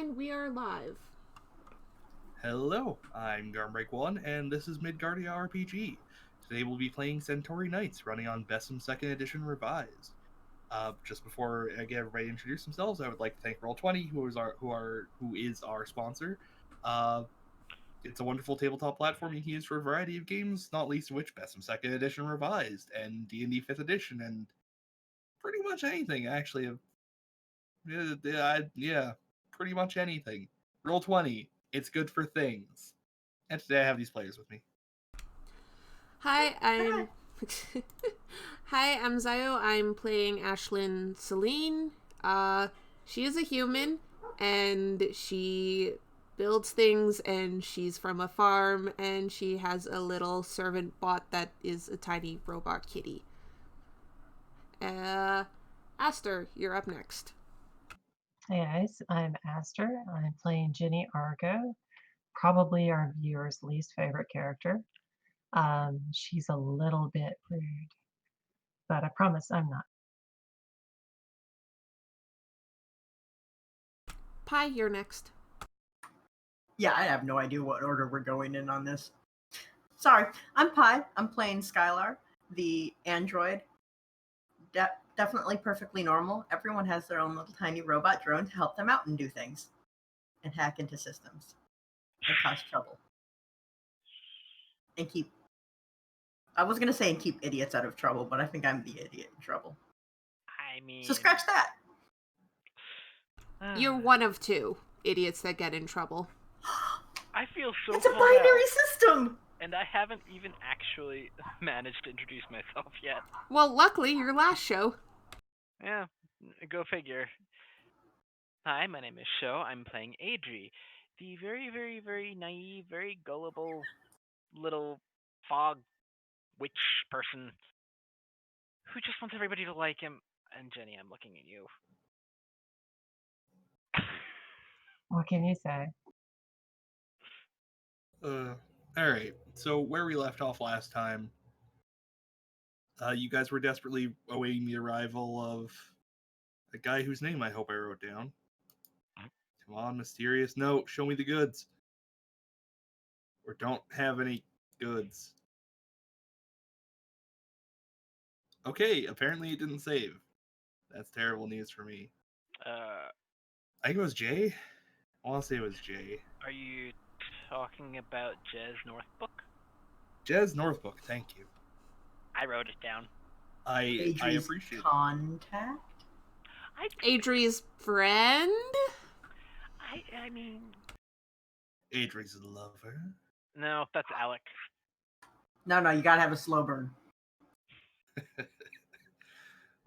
and we are live. Hello, I'm Garmbreak1, and this is Midgardia RPG. Today we'll be playing Centauri Knights, running on BESM 2nd Edition Revised. Just before I get everybody to introduce themselves, I would like to thank Roll20, who is our sponsor. It's a wonderful tabletop platform you can use for a variety of games, not least of which BESM 2nd Edition Revised, and D&D 5th Edition, and pretty much anything, actually. Yeah, pretty much anything. Roll20, it's good for things. And today I have these players with me. Hi, I'm Hi, I'm Zayo. I'm playing Ashlyn Celine. She is a human and she builds things and she's from a farm and she has a little servant bot that is a tiny robot kitty. Aster, you're up next. Hey guys, I'm Aster. I'm playing Ginny Argo, probably our viewer's least favorite character. She's a little bit rude, but I promise I'm not. Pi, you're next. Yeah, I have no idea what order we're going in on this. Sorry, I'm Pi. I'm playing Skylar, the android. Definitely perfectly normal. Everyone has their own little tiny robot drone to help them out and do things. And hack into systems. And cause trouble. And keep... I was going to say and keep idiots out of trouble, but I think I'm the idiot in trouble. I mean... So scratch that! You're one of two idiots that get in trouble. I feel so It's a called binary out, system! and I haven't even actually managed to introduce myself yet. Well, luckily, your last show. Yeah, go figure. Hi, my name is Sho. I'm playing Adri, the very, very, very naive, very gullible little fog witch person who just wants everybody to like him. And Jenny, I'm looking at you. What can you say? Alright, so where we left off last time, you guys were desperately awaiting the arrival of a guy whose name I hope I wrote down. Come on, mysterious note, show me the goods. Or don't have any goods. Okay, apparently it didn't save. That's terrible news for me. I think it was Jay? I want to say it was Jay. Are you talking about Jez Northbook? Jez Northbook, thank you. I wrote it down. I appreciate contact? Adri's friend? I mean... Adri's lover? No, that's Alec. No, you gotta have a slow burn.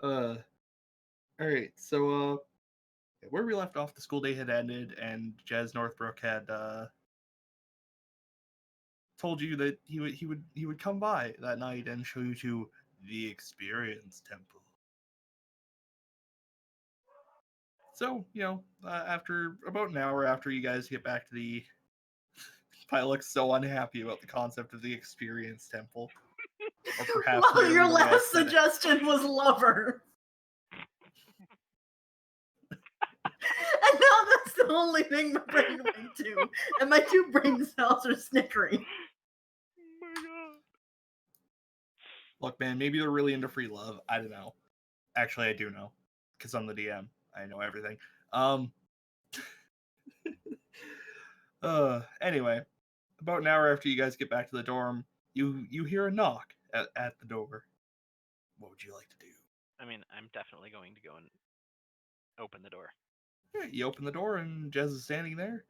Alright, so, where we left off, the school day had ended, and Jez Northbrook had, told you that he would come by that night and show you to the Experience Temple. So, after about an hour after you guys get back to the... I look so unhappy about the concept of the Experience Temple. Or perhaps Well, your last upset. suggestion was lover. And now that's the only thing my brain went to. And my two brain cells are snickering. Oh my god. Look, man, maybe they're really into free love. I don't know. Actually, I do know. Because I'm the DM. I know everything. Anyway. About an hour after you guys get back to the dorm, you hear a knock at the door. What would you like to do? I mean, I'm definitely going to go and open the door. Yeah, you open the door and Jez is standing there.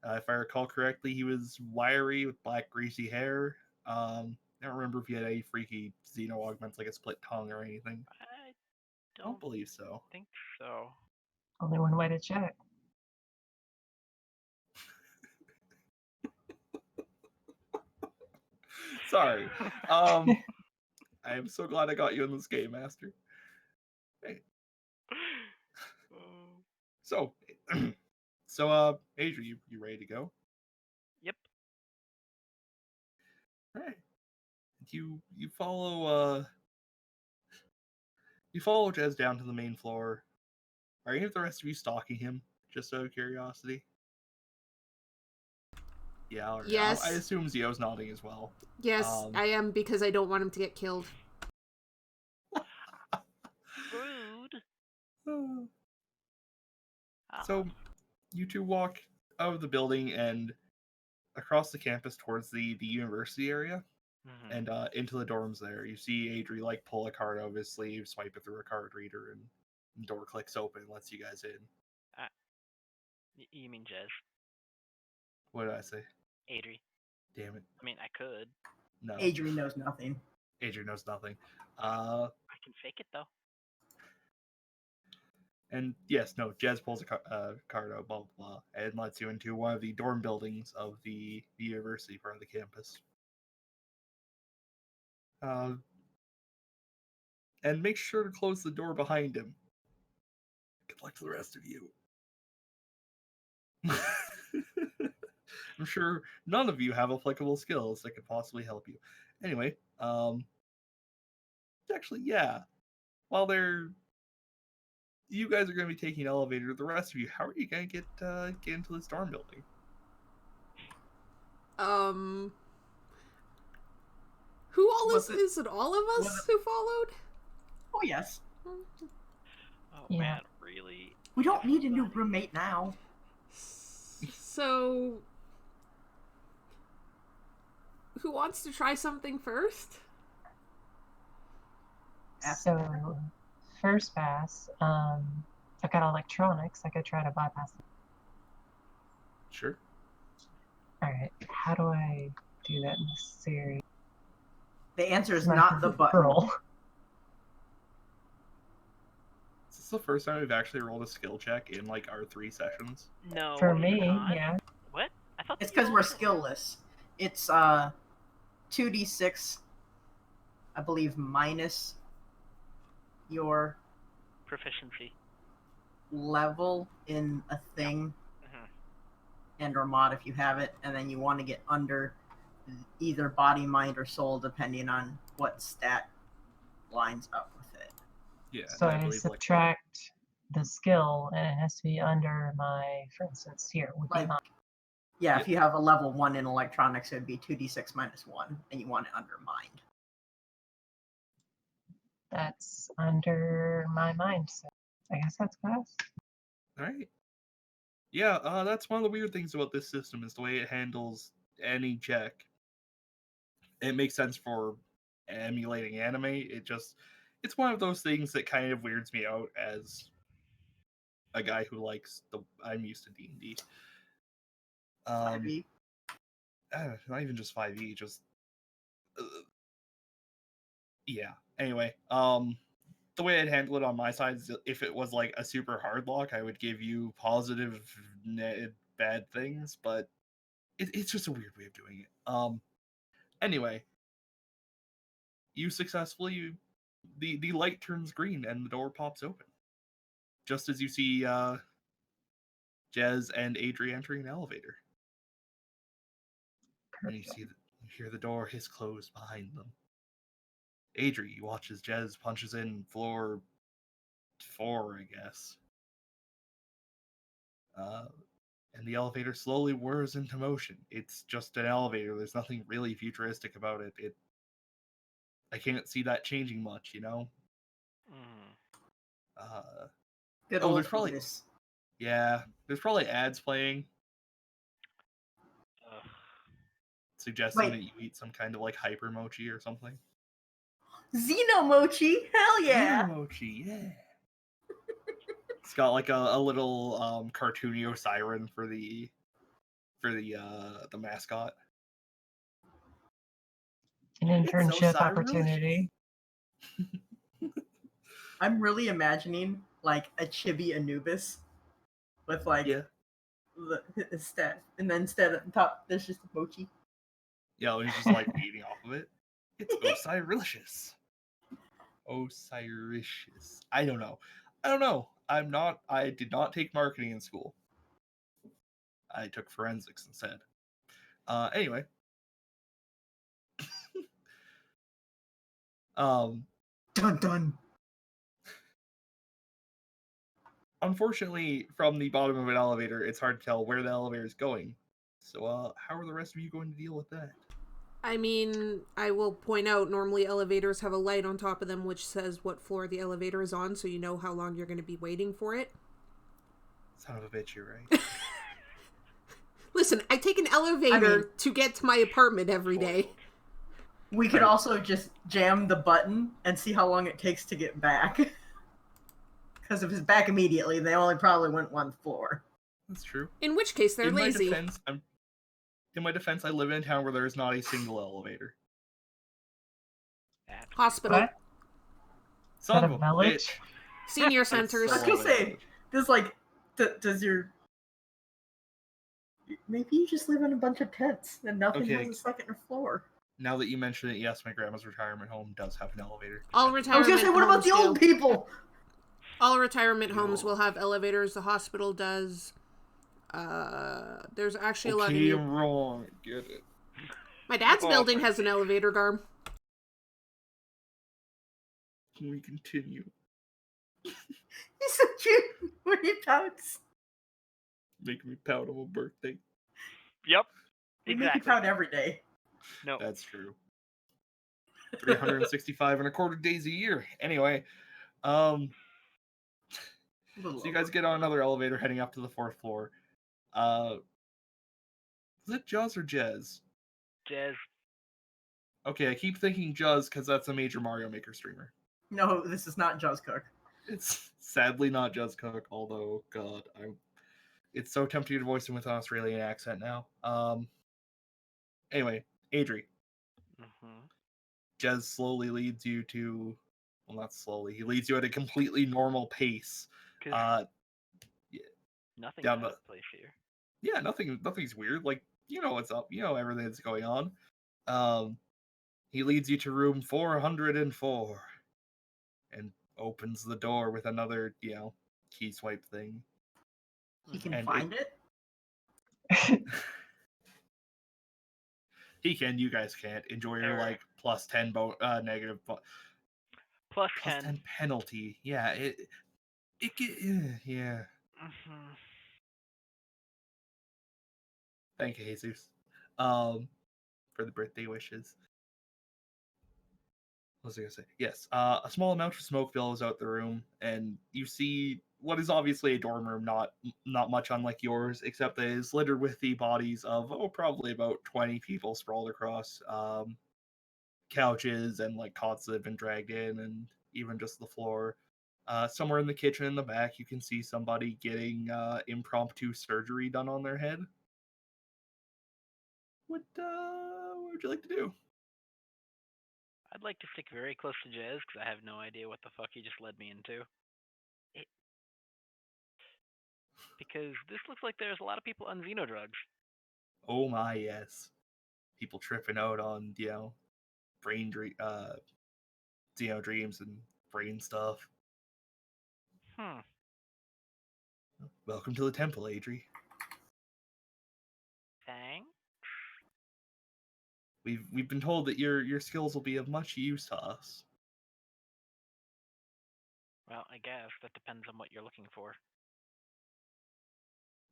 If I recall correctly, he was wiry with black greasy hair. I don't remember if he had any freaky xeno augments like a split tongue or anything. I don't believe so. think so. Only one way to check. Sorry. I'm so glad I got you in this game, Master. Hey. So, Adri, you ready to go? Yep. All right. You follow Jez down to the main floor. Are any of the rest of you stalking him? Just out of curiosity. Yeah, all right. Yes. I assume Zio's nodding as well. Yes, I am, because I don't want him to get killed. Rude. So, you two walk out of the building and across the campus towards the university area, and into the dorms there. You see Adri like pull a card out of his sleeve, swipe it through a card reader, and the door clicks open and lets you guys in. You mean Jez? What did I say? Adri. Damn it. I mean, I could. No. Adri knows nothing. Adri knows nothing. I can fake it, though. And yes, no, Jez pulls a card out, blah, blah, blah, and lets you into one of the dorm buildings of the university part of the campus. And make sure to close the door behind him. Good luck to the rest of you. I'm sure none of you have applicable skills that could possibly help you. Anyway, actually, yeah. While you guys are going to be taking an elevator, the rest of you, how are you going to get into this dorm building? Who all is it? All of us who followed? Oh yes. Oh Yeah. man, really? We don't need a new roommate now. So, who wants to try something first? So, first pass, I've got electronics. I could try to bypass it. Sure. Alright, how do I do that in this series? The answer is not the button. Roll. Is this the first time we've actually rolled a skill check in like our 3 sessions? No. For it's me, not. yeah. What? I thought It's you because we're were- skillless. It's 2d6, I believe, minus your proficiency. level in a thing and or mod if you have it, and then you want to get under either body, mind, or soul depending on what stat lines up with it. Yeah. So I believe, subtract the skill, and it has to be under my, for instance, here would be Like, mine. yeah, if you have a level 1 in electronics, it would be 2d6 minus 1, and you want it under mind. That's under my mind, so I guess that's pass. Alright. Yeah, that's one of the weird things about this system is the way it handles any check. It makes sense for emulating anime. It's one of those things that kind of weirds me out as a guy who likes I'm used to D&D. 5e. Not even just 5e, just yeah. Anyway, the way I'd handle it on my side is if it was like a super hard lock, I would give you positive bad things, but it's just a weird way of doing it. Anyway, you successfully the light turns green and the door pops open. Just as you see Jez and Adri entering an elevator. Perfect. And you hear the door hiss closed behind them. Adri watches Jez punches in floor 4, I guess. And the elevator slowly whirs into motion. It's just an elevator. There's nothing really futuristic about it. I can't see that changing much, you know? Good Oh, old there's probably Otis. Yeah, there's probably ads playing suggesting that you eat some kind of like hyper mochi or something. Xenomochi, hell yeah! Mochi, yeah. It's got like a little cartoony Osiran for the mascot. An internship opportunity. I'm really imagining like a chibi Anubis with like the stat, and then instead at the top there's just a mochi. Yeah, he's just like eating off of it. It's Osirilicious. Osirilicious. I don't know. I did not take marketing in school. I took forensics instead. Anyway. Dun dun. Unfortunately, from the bottom of an elevator, it's hard to tell where the elevator is going. So, how are the rest of you going to deal with that? I mean, I will point out normally elevators have a light on top of them which says what floor the elevator is on, so you know how long you're going to be waiting for it. Son of a bitch, you're right. Listen, I take an elevator to get to my apartment every day. We could also just jam the button and see how long it takes to get back. Because if it's back immediately, they only probably went one floor. That's true. In which case, they're lazy. In my defense, I live in a town where there is not a single elevator. Hospital. What? Is Son that of a a village? bitch. Senior centers. I was gonna say, does your... Maybe you just live in a bunch of tents and nothing has a second floor. Now that you mention it, yes, my grandma's retirement home does have an elevator. All I was retirement gonna say, what about the old people? All retirement homes will have elevators. The hospital does. There's actually a lot of new... I'm wrong. Get it. My dad's building has an elevator, Garm. Can we continue? He's so cute when he pouts. Make me pout on my birthday. Yep. We Exactly. make you proud every day. No. That's true. 365 and a quarter days a year. Anyway, so you guys get on another elevator heading up to the 4th floor. Is it Juz or Jez? Jez. Okay, I keep thinking Juz because that's a major Mario Maker streamer. No, this is not Juz Cook. It's sadly not Juz Cook, although, God, it's so tempting to voice him with an Australian accent now. Anyway, Adri. Mm-hmm. Jez slowly leads you to... Well, not slowly. He leads you at a completely normal pace. Nothing's out of place here. Yeah, nothing's weird. Like, you know what's up. You know everything that's going on. He leads you to room 404 and opens the door with another, key swipe thing. He can find it? He can, you guys can't. Enjoy your, plus 10 negative... Plus plus 10. 10 penalty. Yeah, yeah. Mm-hmm. Thank you, Jesus. For the birthday wishes. What was I gonna say? Yes, a small amount of smoke billows out the room, and you see what is obviously a dorm room, not much unlike yours, except that it is littered with the bodies of probably about 20 people sprawled across couches and cots that have been dragged in, and even just the floor. Somewhere in the kitchen in the back, you can see somebody getting impromptu surgery done on their head. What would you like to do? I'd like to stick very close to Jez because I have no idea what the fuck he just led me into. Because this looks like there's a lot of people on Xeno drugs. Oh my, yes. People tripping out on, brain Xeno dreams and brain stuff. Welcome to the temple, Adri. Thanks. We've been told that your skills will be of much use to us. Well, I guess that depends on what you're looking for.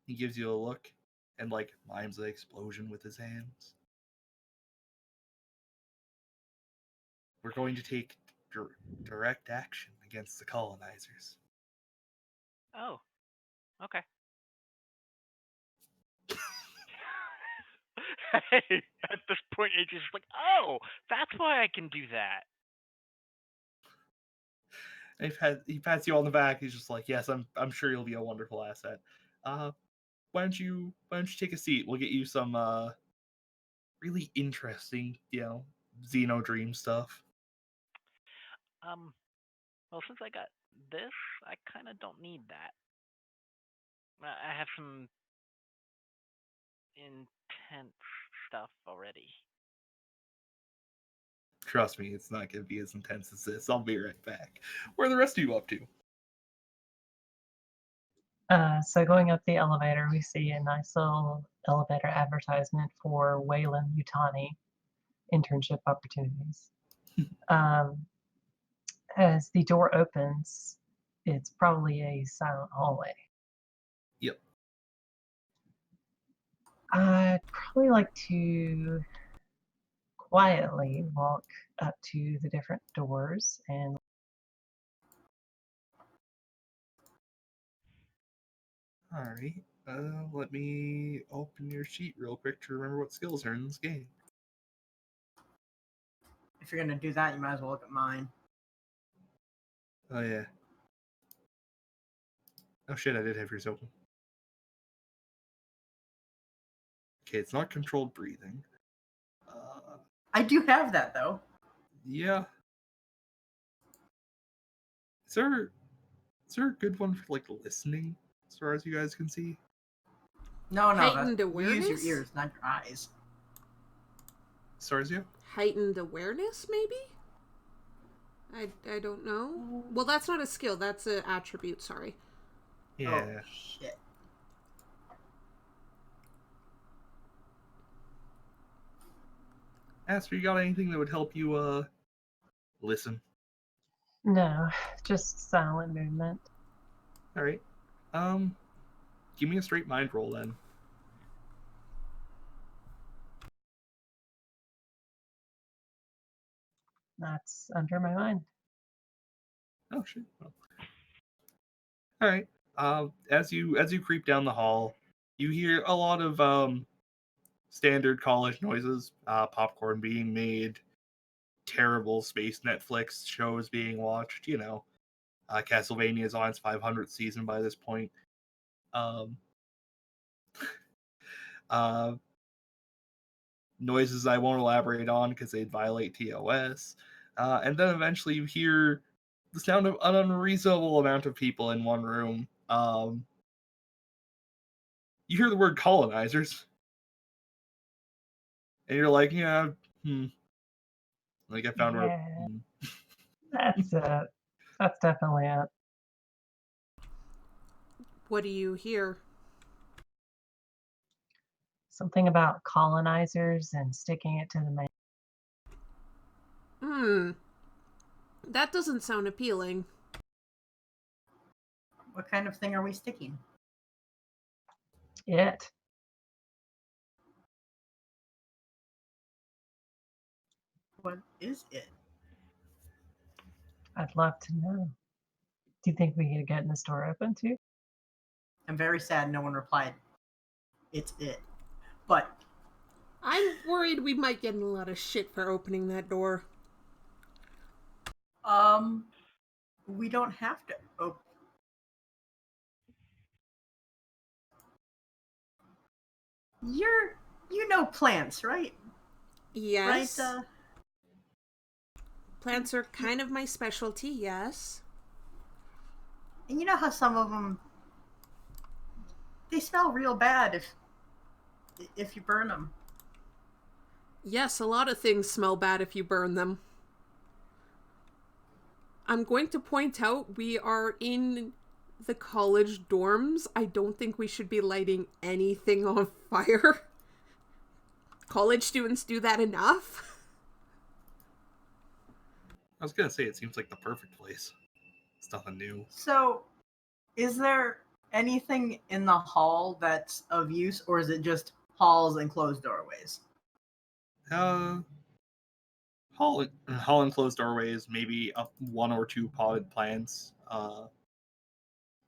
He gives you a look and mimes the explosion with his hands. We're going to take direct action against the colonizers. Oh, okay. Hey, at this point, it's just like, oh, that's why I can do that. He pats you on the back. He's just like, yes, I'm sure you'll be a wonderful asset. Why don't you take a seat? We'll get you some really interesting, Xeno dream stuff. Well, since I got this, I kind of don't need that. I have some intense stuff already. Trust me, it's not going to be as intense as this. I'll be right back. Where are the rest of you up to? So going up the elevator, we see a nice little elevator advertisement for Wayland Yutani internship opportunities. As the door opens, it's probably a silent hallway. Yep. I'd probably like to quietly walk up to the different doors and Alright. Let me open your sheet real quick to remember what skills are in this game. If you're gonna do that, you might as well look at mine. Oh, yeah. Oh, shit, I did have yours open. Okay, it's not controlled breathing. I do have that though. Yeah. Is there a good one for, like, listening, as far as you guys can see? No, Heightened you use your awareness? ears, not your eyes. Starzio? Heightened awareness, maybe? I don't know. Well, that's not a skill. That's an attribute, sorry. Yeah. Oh, shit. Aster, you got anything that would help you, listen? no, just silent movement. Alright. Give me a straight mind roll, then. That's under my mind. Oh, shit. Well. Alright. As you creep down the hall, you hear a lot of, standard college noises, popcorn being made, terrible space Netflix shows being watched, Castlevania is on its 500th season by this point. Um, noises I won't elaborate on because they'd violate TOS. And then eventually you hear the sound of an unreasonable amount of people in one room. You hear the word colonizers. And you're like, yeah, Like I found where. Yeah, that's it. That's definitely it. What do you hear? Something about colonizers and sticking it to the man. That doesn't sound appealing. What kind of thing are we sticking? It. What is it? I'd love to know. Do you think we could get this door open too? I'm very sad no one replied. It's it. But I'm worried we might get in a lot of shit for opening that door. we don't have to open. You know plants, right? Yes. Right, Plants are kind of my specialty, yes. and you know how some of them they smell real bad if you burn them. Yes, a lot of things smell bad if you burn them. I'm going to point out we are in the college dorms. I don't think we should be lighting anything on fire. College students do that enough. I was gonna say it seems like the perfect place. It's nothing new. So, is there anything in the hall that's of use, or is it just halls and closed doorways? Hall and closed doorways, maybe one or two potted plants.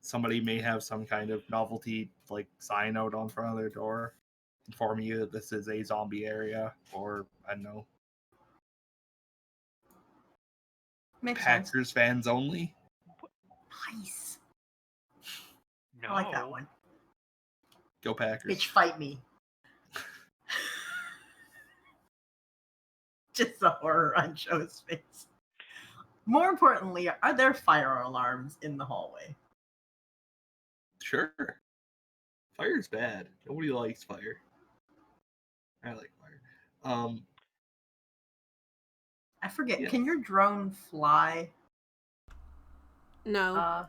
Somebody may have some kind of novelty like sign out on front of their door, informing you that this is a zombie area, or I don't know, Makes Packers fans only. sense. Nice. No. I like that one. Go Packers. Bitch, fight me. Just the horror on Joe's face. More importantly, are there fire alarms in the hallway? Sure. Fire's bad. Nobody likes fire. I like fire. I forget. Yes. Can your drone fly? No.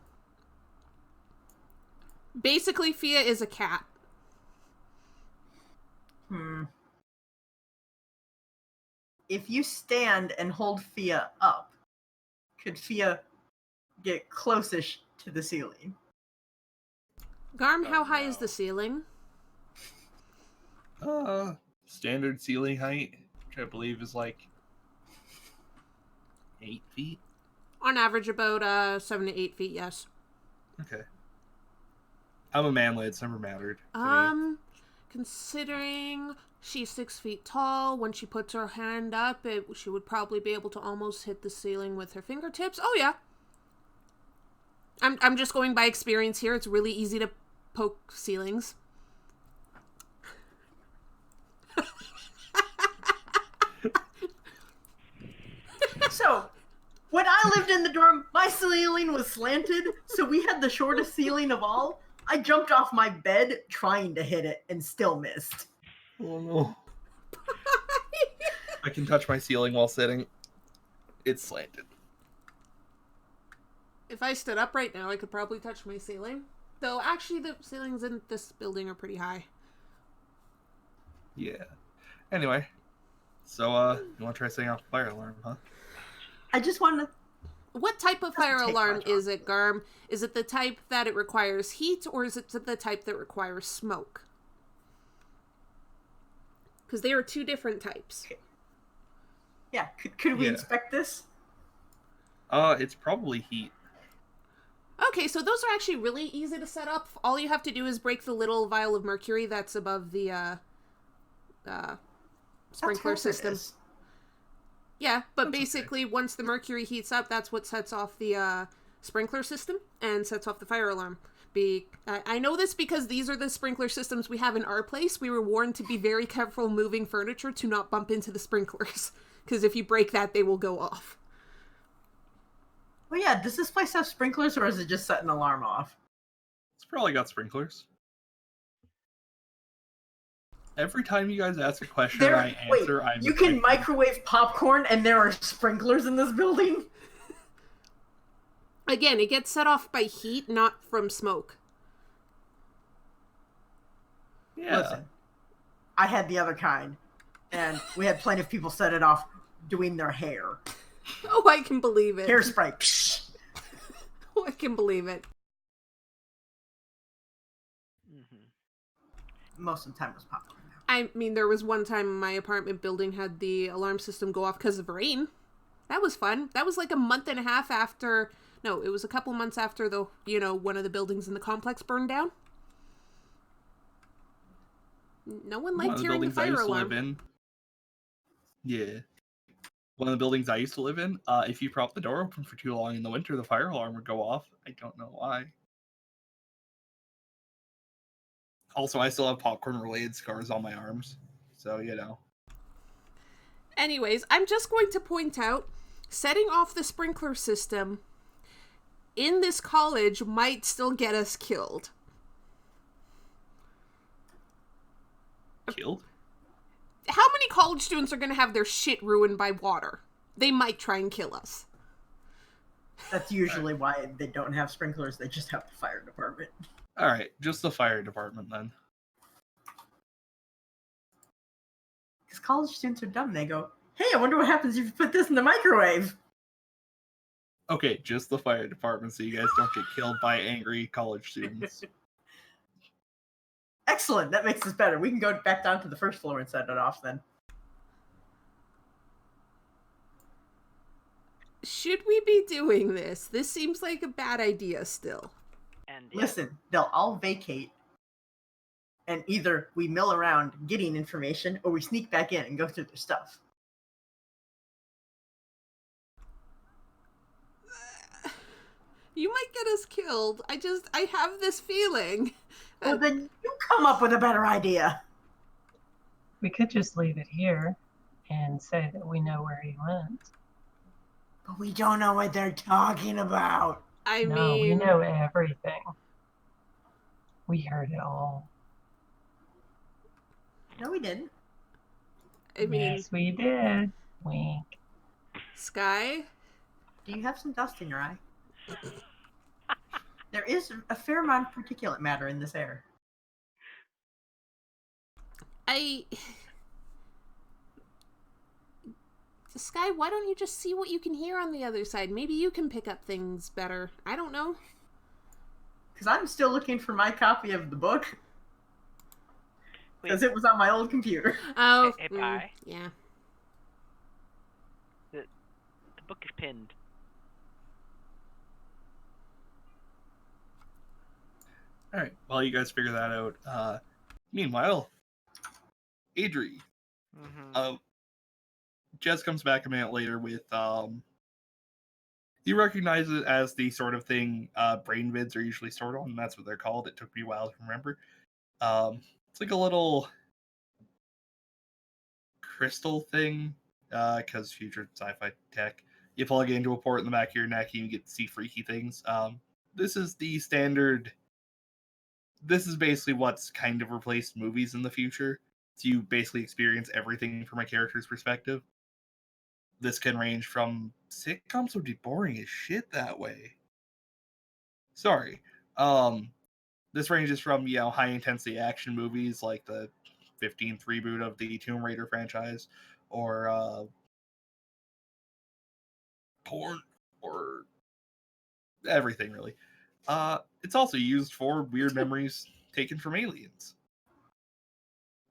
Basically, Fia is a cat. If you stand and hold Fia up, could Fia get close-ish to the ceiling? Garm, how Oh, high is no. the ceiling? Standard ceiling height, which I believe is like 8 feet. On average, about 7 to 8 feet. Yes. Okay. I'm a manlet. It's never mattered to me. Considering she's 6 feet tall, when she puts her hand up, she would probably be able to almost hit the ceiling with her fingertips. Oh yeah. I'm just going by experience here. It's really easy to poke ceilings. So, when I lived in the dorm, my ceiling was slanted, so we had the shortest ceiling of all. I jumped off my bed trying to hit it and still missed. Oh no. I can touch my ceiling while sitting. It's slanted. If I stood up right now, I could probably touch my ceiling. Though, actually, the ceilings in this building are pretty high. Yeah. Anyway. So, you want to try setting off a fire alarm, huh? I just want to... What type of fire take alarm much is it, Garm? Is it the type that it requires heat, or is it the type that requires smoke? Because they are two different types. Yeah, could we inspect this? It's probably heat. Okay, so those are actually really easy to set up. All you have to do is break the little vial of mercury that's above the sprinkler system. Yeah, but basically, once the mercury heats up, that's what sets off the sprinkler system and sets off the fire alarm. I know this because these are the sprinkler systems we have in our place. We were warned to be very careful moving furniture to not bump into the sprinklers, because if you break that, they will go off. Well, yeah, does this place have sprinklers, or is it just set an alarm off? It's probably got sprinklers. Every time you guys ask a question and I answer, I'm... You can microwave popcorn and there are sprinklers in this building? Again, it gets set off by heat, not from smoke. Yeah. Listen, I had the other kind, and we had plenty of people set it off doing their hair. Oh, I can believe it. Hairspray. Psh. Oh, I can believe it. Most of the time it was popcorn. I mean, there was one time my apartment building had the alarm system go off because of rain. That was fun. That was like a month and a half after... No, it was a couple months after one of the buildings in the complex burned down. No one liked hearing the fire alarm. Yeah. One of the buildings I used to live in, if you prop the door open for too long in the winter, the fire alarm would go off. I don't know why. Also, I still have popcorn-related scars on my arms. So, Anyways, I'm just going to point out, setting off the sprinkler system in this college might still get us killed. Killed? How many college students are going to have their shit ruined by water? They might try and kill us. That's usually why they don't have sprinklers. They just have the fire department. Alright, just the fire department then. Because college students are dumb. They go, hey, I wonder what happens if you put this in the microwave. Okay, just the fire department so you guys don't get killed by angry college students. Excellent, that makes us better. We can go back down to the first floor and set it off then. Should we be doing this? This seems like a bad idea still. And Listen, they'll all vacate, and either we mill around getting information, or we sneak back in and go through their stuff. You might get us killed. I have this feeling. Well, then you come up with a better idea. We could just leave it here and say that we know where he went. But we don't know what they're talking about. No, we know everything. We heard it all. No, we didn't. Yes, we did. Wink. Sky? Do you have some dust in your eye? There is a fair amount of particulate matter in this air. Sky, why don't you just see what you can hear on the other side? Maybe you can pick up things better. I don't know. Because I'm still looking for my copy of the book. because it was on my old computer. Oh, Hey, Pi. yeah. The book is pinned. All right. While you guys figure that out, meanwhile, Adri, Mm-hmm. Jez comes back a minute later with you recognize it as the sort of thing brain vids are usually stored on, and that's what they're called. It took me a while to remember. It's like a little crystal thing, because future sci-fi tech. You plug it into a port in the back of your neck, and you get to see freaky things. This is the standard. This is basically what's kind of replaced movies in the future. So you basically experience everything from a character's perspective. This can range from sitcoms would be boring as shit that way. Sorry. This ranges from high intensity action movies like the 15th reboot of the Tomb Raider franchise, or porn, or everything really. It's also used for weird memories taken from aliens,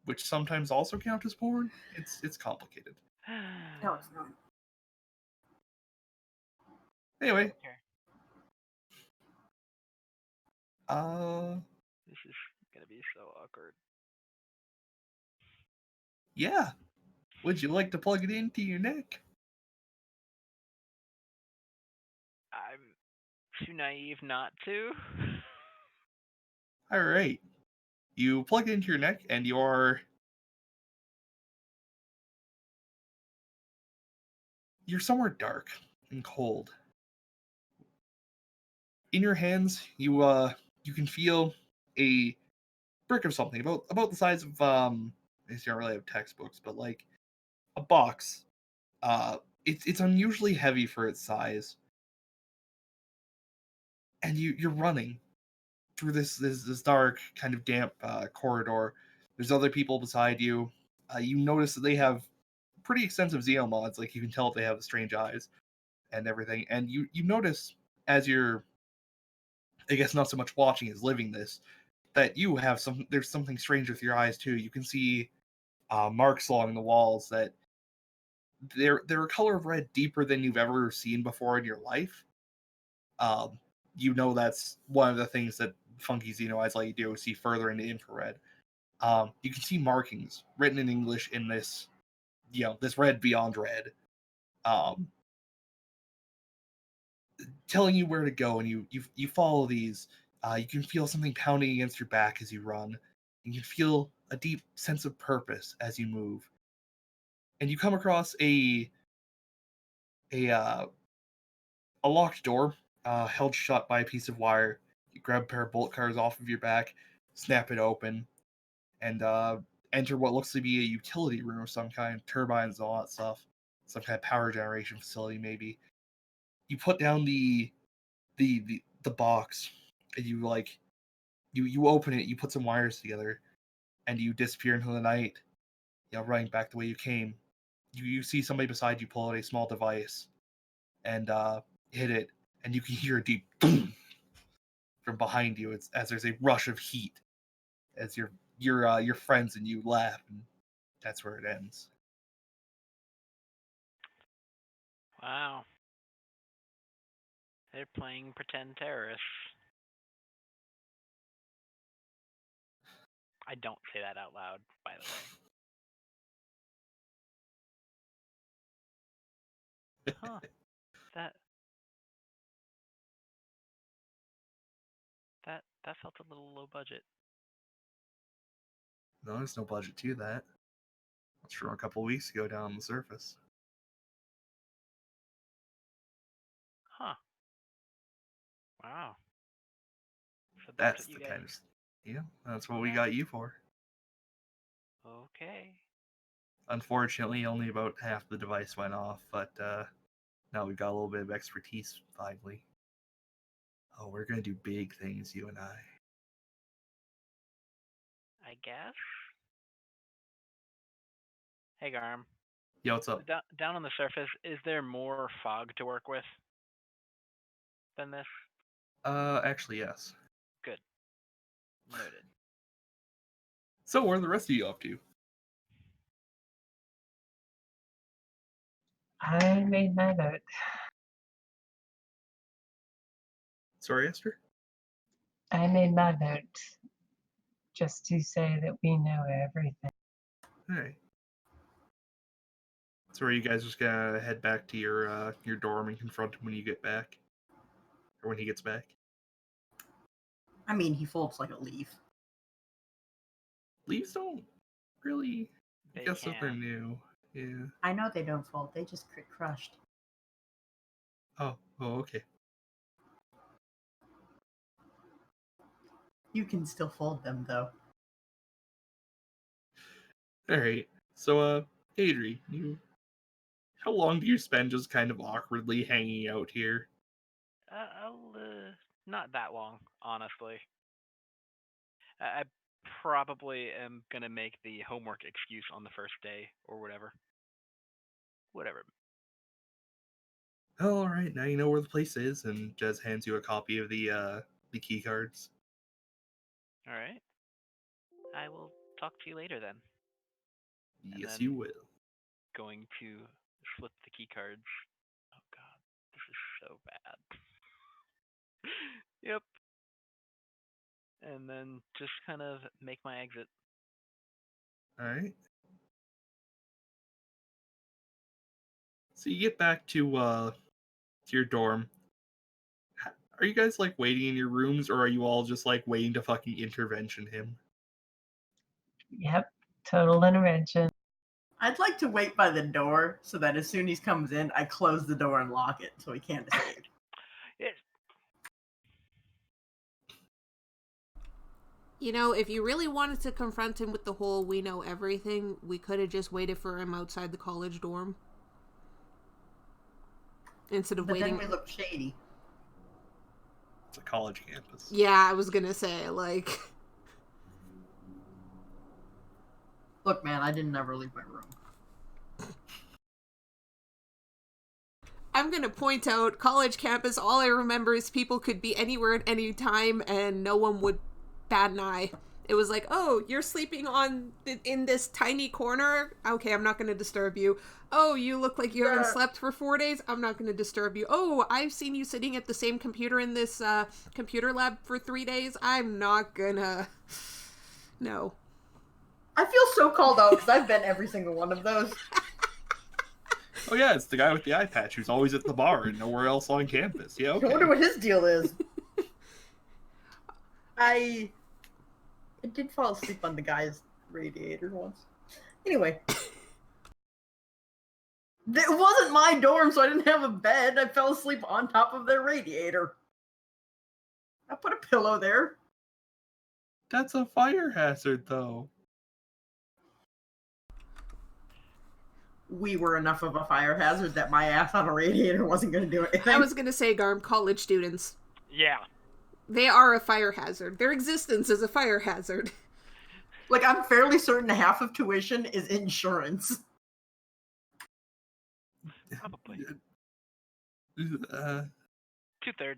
which sometimes also count as porn. It's complicated. No, it's not. Anyway, Okay. This is gonna be so awkward. Yeah. Would you like to plug it into your neck? I'm too naive not to. All right. You plug it into your neck, and you're somewhere dark and cold. In your hands, you can feel a brick of something about the size of you don't really have textbooks, but like a box. It's unusually heavy for its size, and you're running through this dark, kind of damp corridor. There's other people beside you. You notice that they have pretty extensive xeomods. Like you can tell if they have strange eyes and everything. And you notice as you're, I guess, not so much watching as living this, that you have there's something strange with your eyes too. You can see marks along the walls that they're a color of red deeper than you've ever seen before in your life. You know that's one of the things that funky xeno eyes let you do, see further into infrared. You can see markings written in English in this, this red beyond red, um, telling you where to go, and you follow these. You can feel something pounding against your back as you run. You can feel a deep sense of purpose as you move, and you come across a uh, a locked door, held shut by a piece of wire. You grab a pair of bolt cutters off of your back, snap it open, and enter what looks to be a utility room of some kind, turbines and all that stuff, some kind of power generation facility maybe. You put down the box, and you open it, you put some wires together, and you disappear into the night, running back the way you came. You see somebody beside you pull out a small device and hit it, and you can hear a deep boom from behind you as there's a rush of heat as your friends and you laugh, and that's where it ends. Wow. They're playing pretend terrorists. I don't say that out loud, by the way. Huh. That felt a little low budget. No, there's no budget to that. That's from a couple weeks ago down on the surface. Huh. Wow. So that's That's what you the guys. kind of, that's what we got you for. Okay. Unfortunately, only about half the device went off, but now we've got a little bit of expertise finally. Oh, we're gonna do big things, you and I. I guess. Hey, Garm. Yo, what's up? Down on the surface, is there more fog to work with than this? Actually, yes. Good. Noted. So, what are the rest of you up to? I made my vote. Sorry, Esther? I made my vote just to say that we know everything. Alright. So, are you guys just gonna head back to your dorm and confront him when you get back? Or when he gets back? I mean, he folds like a leaf. Leaves don't really... I They guess that they're can. new. Yeah. I know they don't fold, they just get crushed. Oh, okay. You can still fold them, though. Alright. So, Adri, how long do you spend just kind of awkwardly hanging out here? Not that long, honestly. I probably am gonna make the homework excuse on the first day or whatever. Whatever. Oh, alright, now you know where the place is, and Jez hands you a copy of the key cards. All right. I will talk to you later then. And Yes, then you will. going to flip the key cards. Oh god, this is so bad. Yep. And then just kind of make my exit. Alright. So you get back to your dorm. Are you guys like waiting in your rooms, or are you all just like waiting to fucking intervention him? Yep, total intervention. I'd like to wait by the door so that as soon as he comes in, I close the door and lock it so he can't escape. Yes. You know, if you really wanted to confront him with the whole "we know everything," we could have just waited for him outside the college dorm. Instead of But waiting. then we look shady. It's a college campus. Yeah, I was gonna say, like... Look, man, I didn't ever leave my room. I'm gonna point out, college campus, all I remember is people could be anywhere at any time and no one would bat an eye. It was like, oh, you're sleeping in this tiny corner? Okay, I'm not gonna disturb you. Oh, you look like you haven't slept for 4 days? I'm not gonna disturb you. Oh, I've seen you sitting at the same computer in this computer lab for 3 days? I'm not gonna... No. I feel so called out because I've been every single one of those. Oh yeah, it's the guy with the eye patch who's always at the bar and nowhere else on campus. Yeah, okay. I wonder what his deal is. I did fall asleep on the guy's radiator once. Anyway. It wasn't my dorm, so I didn't have a bed. I fell asleep on top of their radiator. I put a pillow there. That's a fire hazard, though. We were enough of a fire hazard that my ass on a radiator wasn't going to do anything. I was gonna say, Garm, college students. Yeah. They are a fire hazard. Their existence is a fire hazard. Like, I'm fairly certain half of tuition is insurance. Probably. 2/3.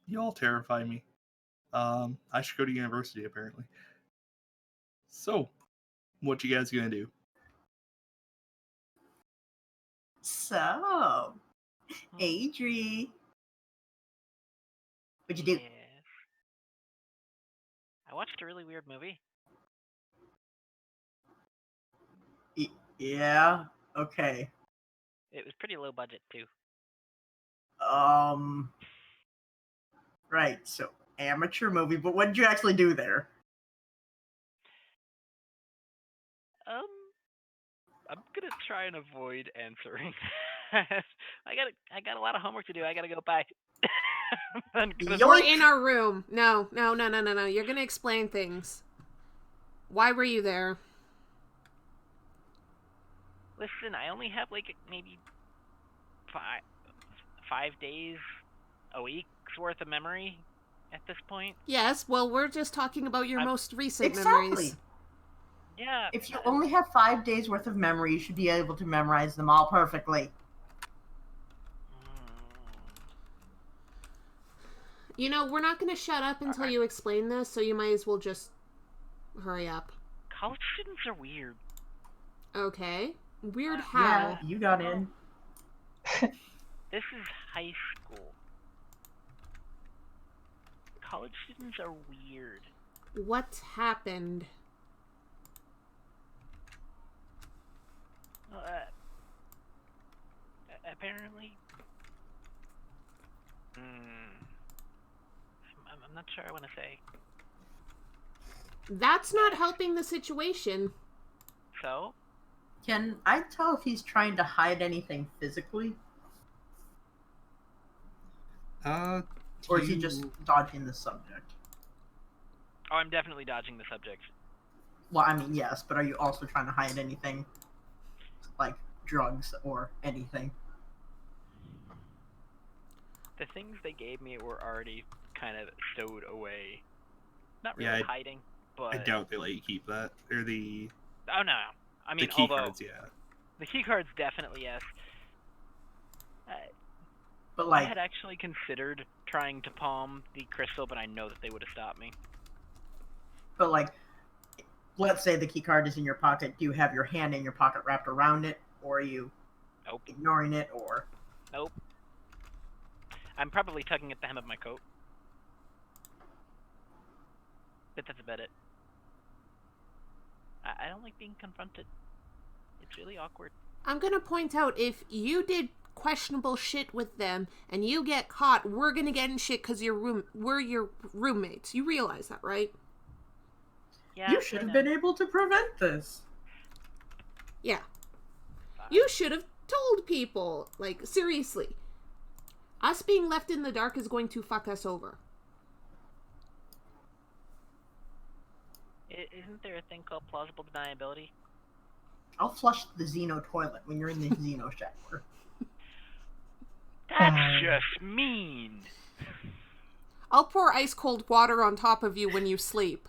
You all terrify me. I should go to university, apparently. So, what you guys gonna do? So, Adri, what'd you do? Yes. I watched a really weird movie. Yeah, okay. It was pretty low budget too. Right, so amateur movie, but what did you actually do there? I'm gonna try and avoid answering. I got a lot of homework to do. I gotta go. Bye. We're in our room. No. You're gonna explain things. Why were you there? Listen, I only have like maybe 5 days a week's worth of memory at this point. Yes, well, we're just talking about your most recent Exactly. memories. Yeah. If you only have 5 days worth of memory, you should be able to memorize them all perfectly. You know, we're not going to shut up until you explain this, so you might as well just Hurry up. College students are weird. Okay. Weird Yeah, how? Yeah, you got in. This is high school. College students are weird. What happened? Apparently. I'm not sure I want to say. That's not helping the situation. So? Can I tell if he's trying to hide anything physically? Or is he just dodging the subject? Oh, I'm definitely dodging the subject. Well, I mean, yes, but are you also trying to hide anything? Like drugs or anything? The things they gave me were already kind of stowed away. Not really hiding, but... I doubt they let you keep that. Or the... Oh, no. I mean, the key cards, yeah. The key cards, definitely, yes. But like... I had actually considered trying to palm the crystal, but I know that they would have stopped me. But like, let's say the key card is in your pocket. Do you have your hand in your pocket wrapped around it? Or are you ignoring it? Or... Nope. I'm probably tugging at the hem of my coat. But that's about it. I don't like being confronted. It's really awkward. I'm gonna point out, if you did questionable shit with them and you get caught, we're gonna get in shit because we're your roommates. You realize that, right? Yeah. You should have been able to prevent this. Yeah. You should have told people. Like, seriously. Us being left in the dark is going to fuck us over. Isn't there a thing called plausible deniability? I'll flush the Xeno toilet when you're in the Xeno shower. That's just mean. I'll pour ice cold water on top of you when you sleep.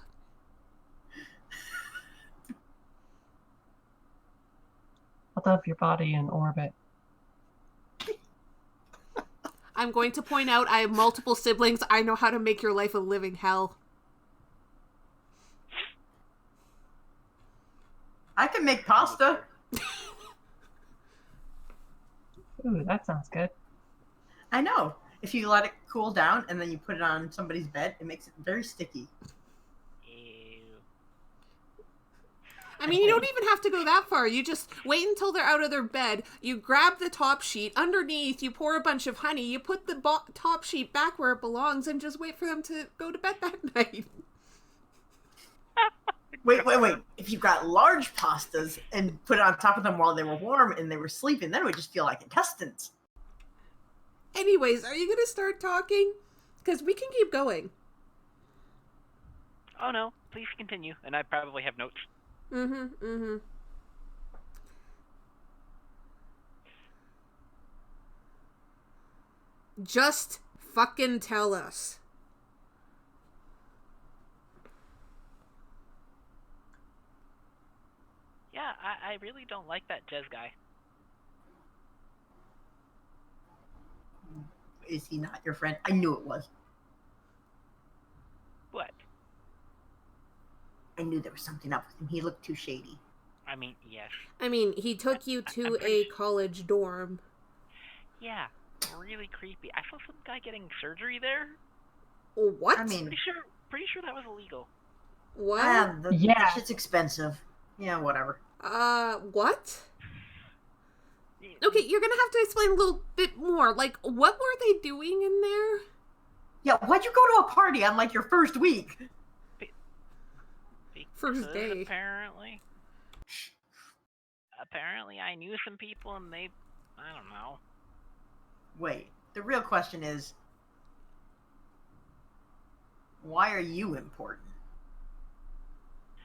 I'll dump your body in orbit. I'm going to point out I have multiple siblings. I know how to make your life a living hell. I can make pasta. Ooh, that sounds good. I know. If you let it cool down and then you put it on somebody's bed, it makes it very sticky. Ew. I mean, you don't even have to go that far. You just wait until they're out of their bed. You grab the top sheet. Underneath, you pour a bunch of honey. You put the top sheet back where it belongs and just wait for them to go to bed that night. Wait. If you got large pastas and put it on top of them while they were warm and they were sleeping, then it would just feel like intestines. Anyways, are you going to start talking? Because we can keep going. Oh no, please continue. And I probably have notes. Just fucking tell us. Yeah, I really don't like that Jez guy. Is he not your friend? I knew it was. What? I knew there was something up with him. He looked too shady. I mean, yes. I mean, he took you to a college dorm. Yeah, really creepy. I saw some guy getting surgery there. What? I mean, pretty sure that was illegal. What? The shit's expensive. Yeah, whatever. What? Okay, you're gonna have to explain a little bit more. Like, what were they doing in there? Yeah, why'd you go to a party on, like, your first week? First day. Apparently I knew some people and I don't know. Wait, the real question is, why are you important?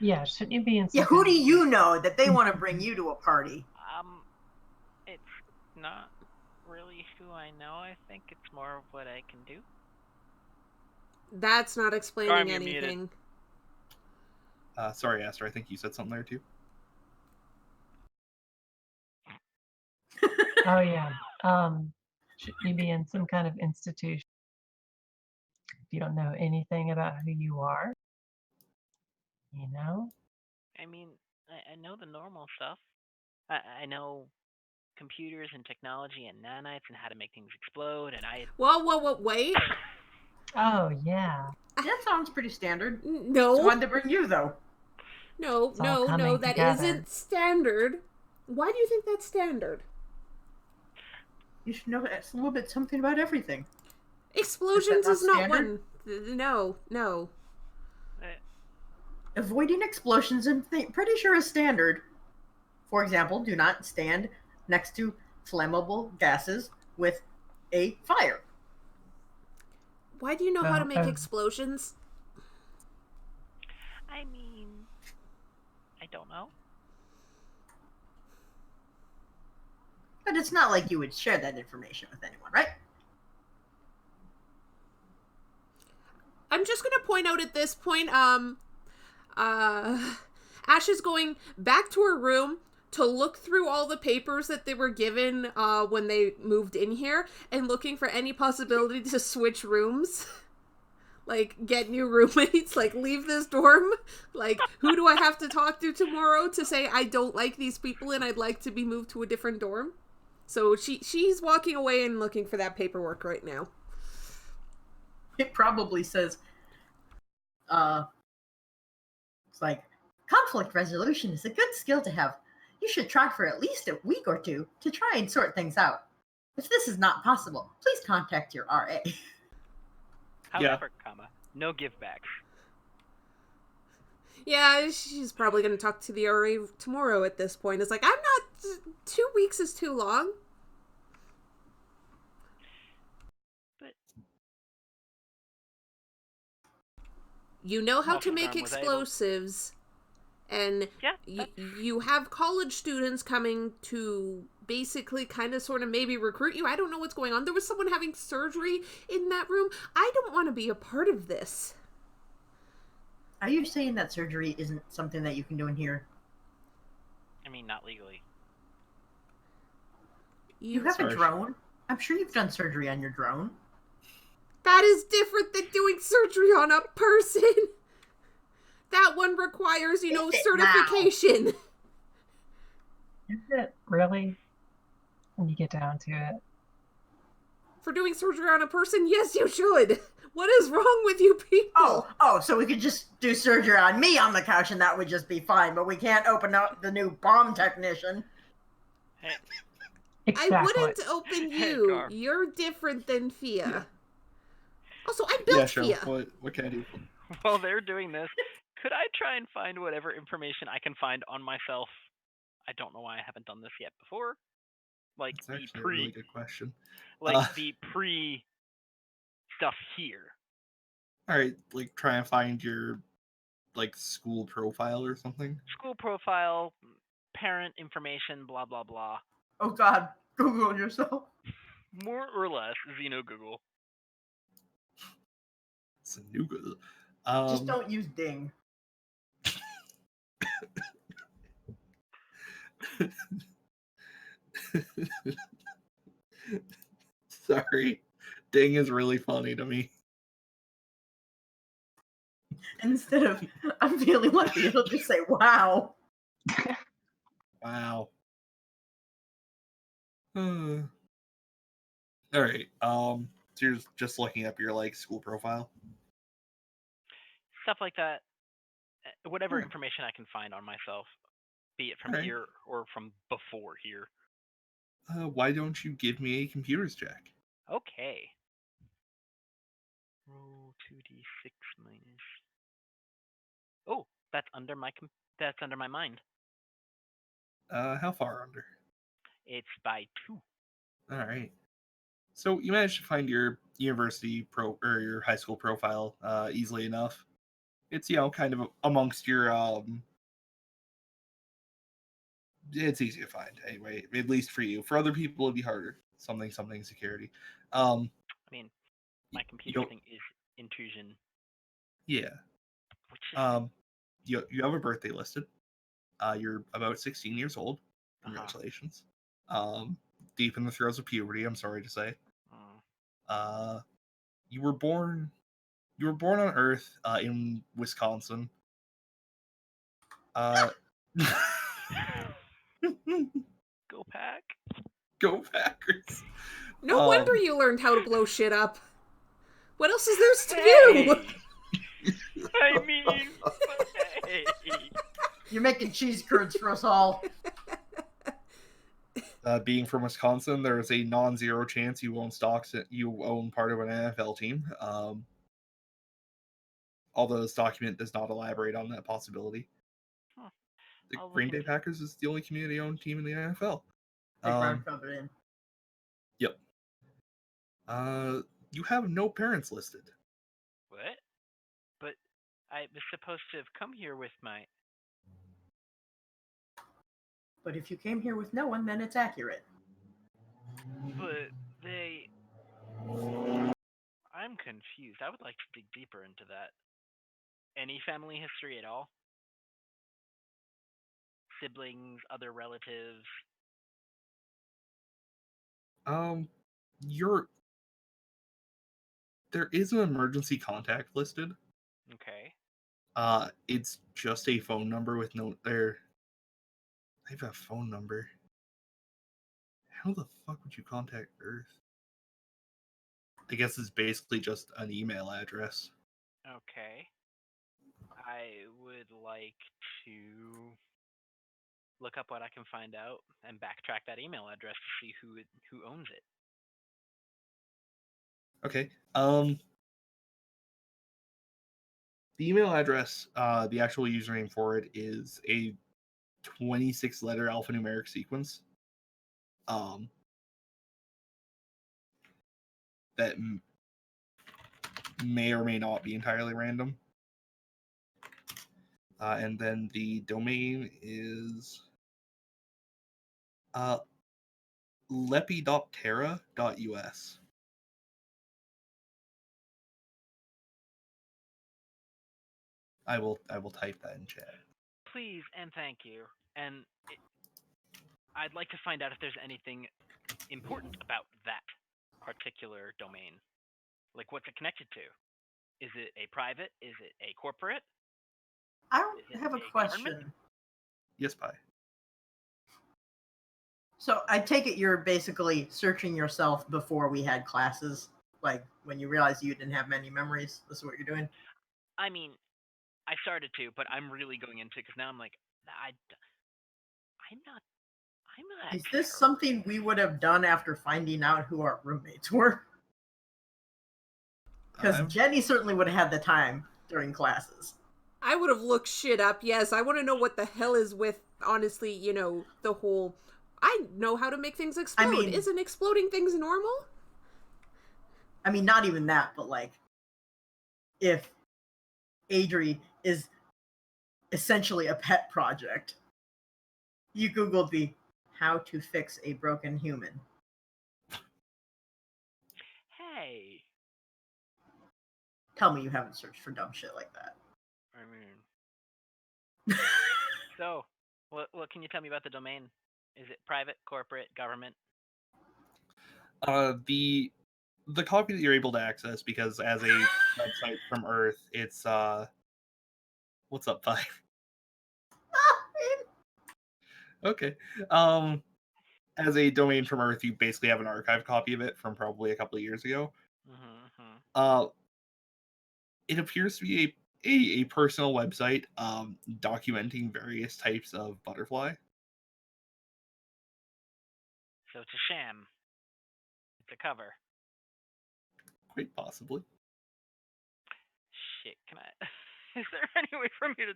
Yeah, shouldn't you be in? Yeah, who do you know that they want to bring you to a party? It's not really who I know. I think it's more of what I can do. That's not explaining anything. Sorry, Aster, I think you said something there too. Oh yeah. Should you be in some kind of institution if you don't know anything about who you are? You know? I mean, I know the normal stuff. I know computers and technology and nanites and how to make things explode, and I. Whoa, wait. Oh, yeah. That sounds pretty standard. So No, why'd they bring you, though? no, It's all no, coming that together. isn't standard. Why do you think that's standard? You should know a little bit something about everything. Explosions not is not standard? one. No. Avoiding explosions, I'm pretty sure is standard. For example, do not stand next to flammable gases with a fire. Why do you know how to make Oh. explosions? I mean, I don't know. But it's not like you would share that information with anyone, right? I'm just gonna point out at this point, Ash is going back to her room to look through all the papers that they were given when they moved in here and looking for any possibility to switch rooms. Like, get new roommates, like, leave this dorm. Like, who do I have to talk to tomorrow to say I don't like these people and I'd like to be moved to a different dorm? So she's walking away and looking for that paperwork right now. It probably says, it's like, conflict resolution is a good skill to have. You should try for at least a week or two to try and sort things out. If this is not possible, please contact your RA. However, no givebacks. Yeah, she's probably going to talk to the RA tomorrow at this point. It's like, I'm not... 2 weeks is too long. But... You know how to Multiple make Arm was explosives, and Yeah, you have college students coming to basically kind of sort of maybe recruit you. I don't know what's going on. There was someone having surgery in that room. I don't want to be a part of this. Are you saying that surgery isn't something that you can do in here? I mean, not legally. You have a drone? I'm sure you've done surgery on your drone. That is different than doing surgery on a person. That one requires, certification. Is it really? When you get down to it. For doing surgery on a person, yes, you should. What is wrong with you people? Oh, so we could just do surgery on me on the couch and that would just be fine, but we can't open up the new bomb technician. Hey. Exactly. I wouldn't open you. You're different than Fia. Also, I built Fia. What can I do? While they're doing this, could I try and find whatever information I can find on myself? I don't know why I haven't done this yet before. Like That's actually a really good question. Like the pre stuff here. All right, like try and find your like school profile or something. School profile, parent information, blah blah blah. Oh God, Google yourself. More or less, Xeno Google. It's a new Google. Just don't use Ding. Sorry. Ding is really funny to me. Instead of I'm feeling lucky, it'll just say wow. Wow. All right. So you're just looking up your like school profile. Stuff like that. Whatever information I can find on myself, be it from here or from before here. Why don't you give me a computers check? Okay. Roll 2d6 minus. Oh, that's under my mind. How far under? It's by 2. All right. So you managed to find your university or your high school profile easily enough. It's kind of amongst your it's easy to find anyway, at least for you. For other people it'd be harder. Something security. I mean, my computer thing is intrusion. Yeah. You have a birthday listed. You're about 16 years old. Congratulations. Deep in the throes of puberty, I'm sorry to say. You were born on Earth in Wisconsin. Uh, Go Pack. Go Packers. No wonder you learned how to blow shit up. What else is there to do? Hey! I mean, but hey. You're making cheese curds for us all. Being from Wisconsin, there is a non-zero chance you own stocks. You own part of an NFL team. Although this document does not elaborate on that possibility. Huh. The I'll look Green Bay into it. Packers is the only community-owned team in the NFL. Big round feather in. Yep. You have no parents listed. What? But I was supposed to have come here with my. But if you came here with no one, then it's accurate. But they. I'm confused. I would like to dig deeper into that. Any family history at all? Siblings, other relatives? There is an emergency contact listed. Okay. It's just a phone number with no there. I have a phone number. How the fuck would you contact Earth? I guess it's basically just an email address. Okay. I would like to look up what I can find out and backtrack that email address to see who owns it. Okay. The email address, the actual username for it is a 26-letter alphanumeric sequence. That may or may not be entirely random. And then the domain is lepidoptera.us. I will type that in chat. Please and thank you. And I'd like to find out if there's anything important about that particular domain. Like, what's it connected to? Is it a private? Is it a corporate? I Is it have a question. government? Yes, Pi. So I take it you're basically searching yourself before we had classes, like when you realized you didn't have many memories. This is what you're doing. I mean, I started to, but I'm really going into it because now I'm like, I'm not Is this something we would have done after finding out who our roommates were? Because Jenny certainly would have had the time during classes. I would have looked shit up, yes. I want to know what the hell is with, honestly, the whole... I know how to make things explode. I mean, isn't exploding things normal? I mean, not even that, but like, if Adri is essentially a pet project, you Googled the how to fix a broken human. Hey. Tell me you haven't searched for dumb shit like that. I mean. So, what can you tell me about the domain? Is it private, corporate, government? The copy that you're able to access, because as a website from Earth, it's what's up, Pi? Okay. As a domain from Earth, you basically have an archive copy of it from probably a couple of years ago. It appears to be a personal website documenting various types of butterfly. So it's a sham. It's a cover. Quite possibly. Shit, can I... Is there any way for me to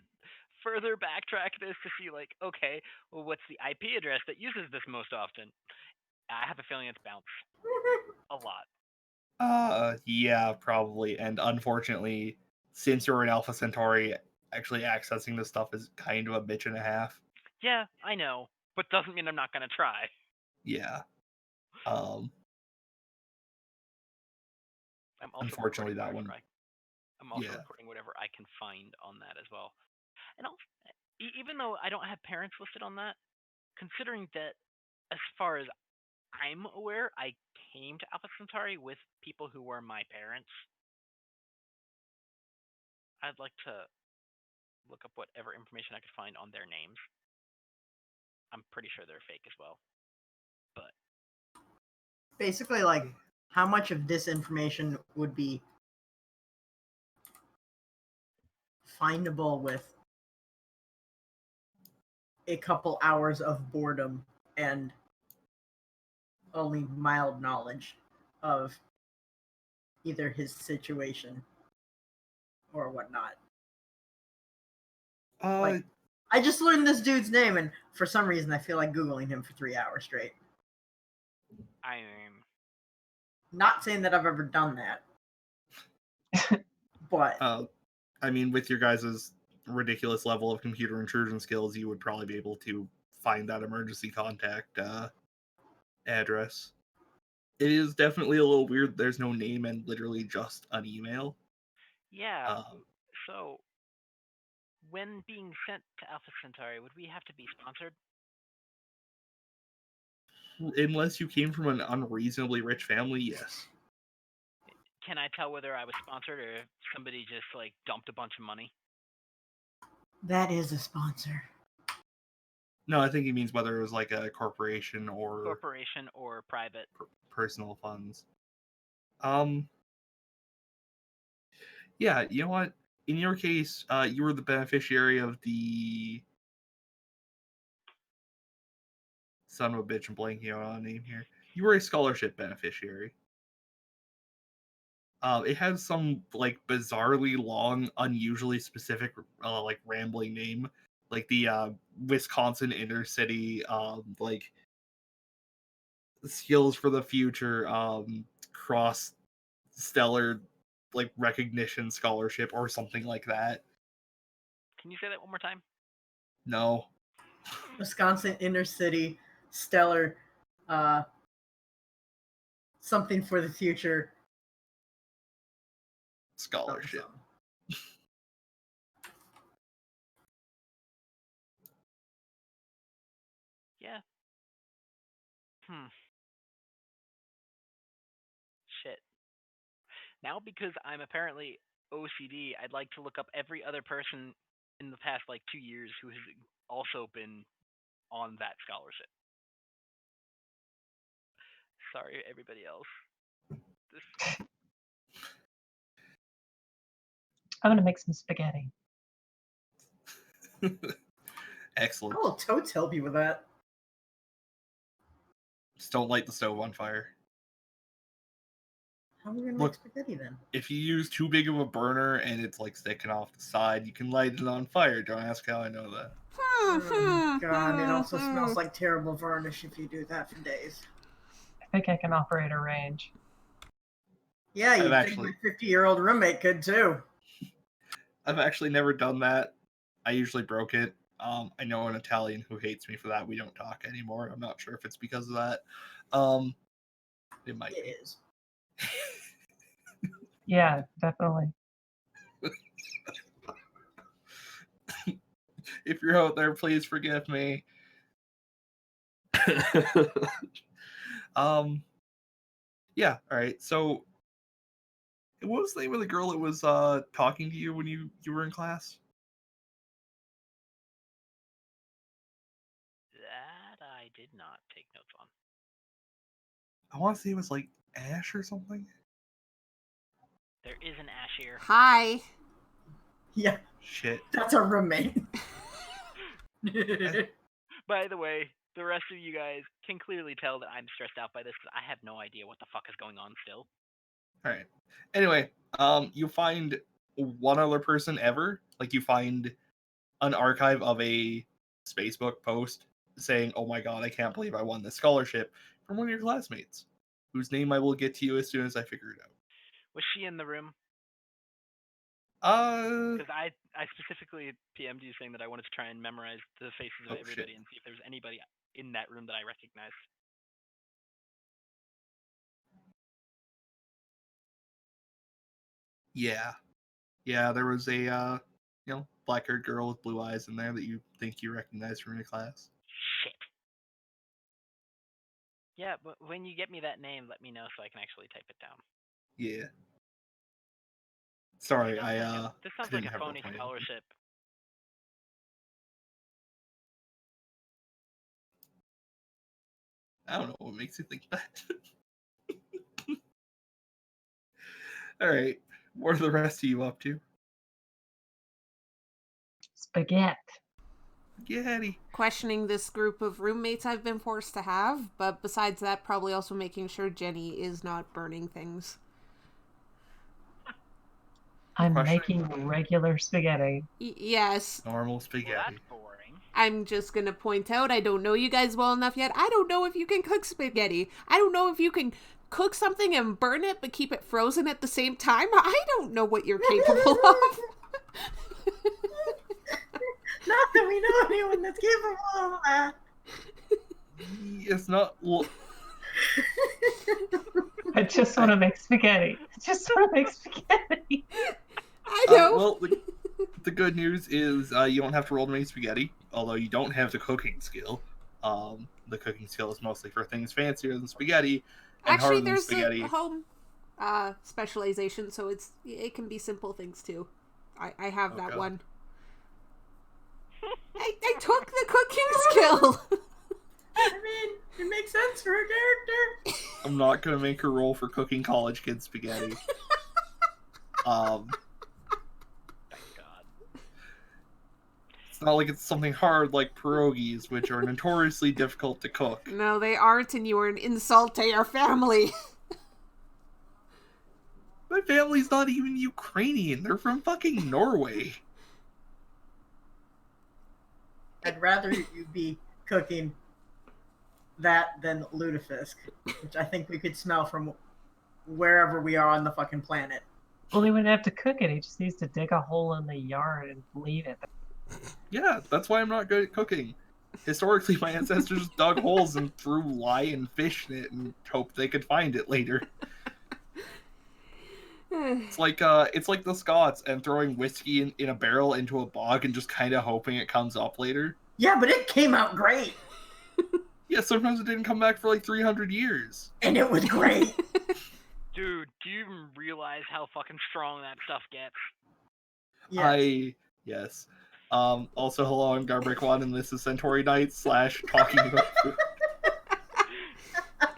further backtrack this to see, like, okay, well, what's the IP address that uses this most often? I have a feeling it's bounce. A lot. Yeah, probably. And unfortunately, since you're an Alpha Centauri, actually accessing this stuff is kind of a bitch and a half. Yeah, I know, but doesn't mean I'm not gonna try. Yeah. I'm also unfortunately, that one. I'm also recording whatever I can find on that as well. And also, even though I don't have parents listed on that, considering that, as far as I'm aware, I came to Alpha Centauri with people who were my parents, I'd like to look up whatever information I could find on their names. I'm pretty sure they're fake as well. But Basically, like, how much of this information would be findable with a couple hours of boredom and only mild knowledge of either his situation or whatnot. Like, I just learned this dude's name, and for some reason, I feel like Googling him for 3 hours straight. I'm Not saying that I've ever done that, but I mean, with your guys' ridiculous level of computer intrusion skills, you would probably be able to find that emergency contact address. It is definitely a little weird. There's no name and literally just an email. yeah. So when being sent to Alpha Centauri, would we have to be sponsored? Unless you came from an unreasonably rich family, yes. Can I tell whether I was sponsored or if somebody just like dumped a bunch of money? that is a sponsor. No, I think he means whether it was like a corporation or Corporation or private. personal funds. Yeah, you know what? In your case, you were the beneficiary of the son of a bitch. I'm blanking out on a name here. You were a scholarship beneficiary. It has some like bizarrely long, unusually specific, like rambling name, like the Wisconsin inner city, like skills for the future, cross stellar, like recognition scholarship or something like that. Can you say that one more time? No, Wisconsin inner city stellar something for the future scholarship. Yeah. Shit. Now because I'm apparently OCD, I'd like to look up every other person in the past like 2 years who has also been on that scholarship. Sorry, everybody else. I'm gonna make some spaghetti. Excellent. I will totes help you with that. Just don't light the stove on fire. How are we gonna make spaghetti then? If you use too big of a burner and it's like sticking off the side, you can light it on fire. Don't ask how I know that. Oh, God, it also smells like terrible varnish if you do that for days. I think I can operate a range. Yeah, you think my 50-year-old roommate could too. I've actually never done that. I usually broke it. I know an Italian who hates me for that. We don't talk anymore. I'm not sure if it's because of that. It might be. It is. Yeah, definitely. If you're out there, please forgive me. Yeah, all right. So what was the name of the girl that was talking to you when you were in class? That I did not take notes on. I want to say it was like Ash or something. There is an Ash here. Hi. Yeah. Shit. That's a roommate. By the way, the rest of you guys can clearly tell that I'm stressed out by this because I have no idea what the fuck is going on still. All right. Anyway, you find one other person ever. Like you find an archive of a Facebook post saying, "Oh my god, I can't believe I won this scholarship," from one of your classmates, whose name I will get to you as soon as I figure it out. Was she in the room? Because Because I specifically PM'd you saying that I wanted to try and memorize the faces of everybody and see if there's anybody in that room that I recognized. Yeah, there was a black-haired girl with blue eyes in there that you think you recognize from your class. Shit. Yeah, but when you get me that name, let me know so I can actually type it down. Yeah. Sorry, This sounds like a phony scholarship. I don't know what makes you think that. Alright. What are the rest of you up to? Spaghetti. Spaghetti. Questioning this group of roommates I've been forced to have, but besides that, probably also making sure Jenny is not burning things. I'm Questioning- making regular spaghetti. Yes. Normal Well, spaghetti. that's boring. I'm just gonna point out, I don't know you guys well enough yet. I don't know if you can cook spaghetti. I don't know if you can cook something and burn it but keep it frozen at the same time. I don't know what you're capable of. Not that we know anyone that's capable of that. It's not. Well, I just want to make spaghetti. I just want to make spaghetti. I know. well, the good news is you don't have to roll to make spaghetti, although you don't have the cooking skill. The cooking skill is mostly for things fancier than spaghetti and Actually, harder than there's spaghetti. a home specialization, so it can be simple things too. I have Oh, that God. one. I took the cooking skill. I mean, it makes sense for a character. I'm not gonna make her roll for cooking college kids spaghetti. Thank God. It's not like it's something hard like pierogies, which are notoriously difficult to cook. No, they aren't, and you are an insult to your family. My family's not even Ukrainian. They're from fucking Norway. I'd rather you be cooking that than lutefisk, which I think we could smell from wherever we are on the fucking planet. Well, he wouldn't have to cook it. He just needs to dig a hole in the yard and leave it. Yeah, that's why I'm not good at cooking. Historically, my ancestors dug holes and threw lion fish in it and hoped they could find it later. It's like the Scots and throwing whiskey in a barrel into a bog and just kind of hoping it comes up later. Yeah, but it came out great, Yeah, sometimes it didn't come back for like 300 years. and it was great. Dude, do you even realize how fucking strong that stuff gets? Yes. Yes. Also, hello, I'm Garbreak1, and this is Centauri Nights / talking about food.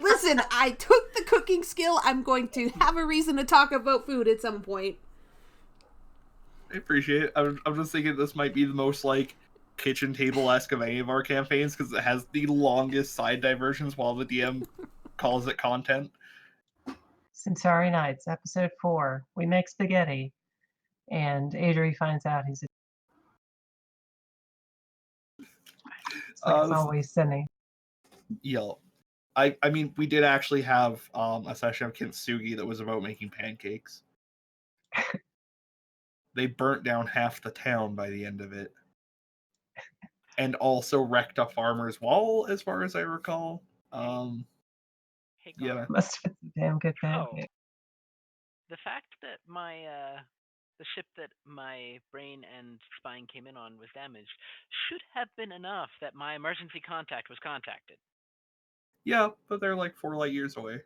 Listen, I took the cooking skill. I'm going to have a reason to talk about food at some point. I appreciate it. I'm just thinking this might be the most, like, kitchen table-esque of any of our campaigns, because it has the longest side diversions while the DM calls it content. Centauri Nights, episode 4. We make spaghetti, and Adri finds out he's a. It's like it's this- always Cindy. Yo. I mean, we did actually have a session of Kintsugi that was about making pancakes. They burnt down half the town by the end of it. And also wrecked a farmer's wall, as far as I recall. Hey, Yeah. Gar, Must have been a damn good Oh. pancake. the fact that my the ship that my brain and spine came in on was damaged should have been enough that my emergency contact was contacted. Yeah, but they're like 4 light years away.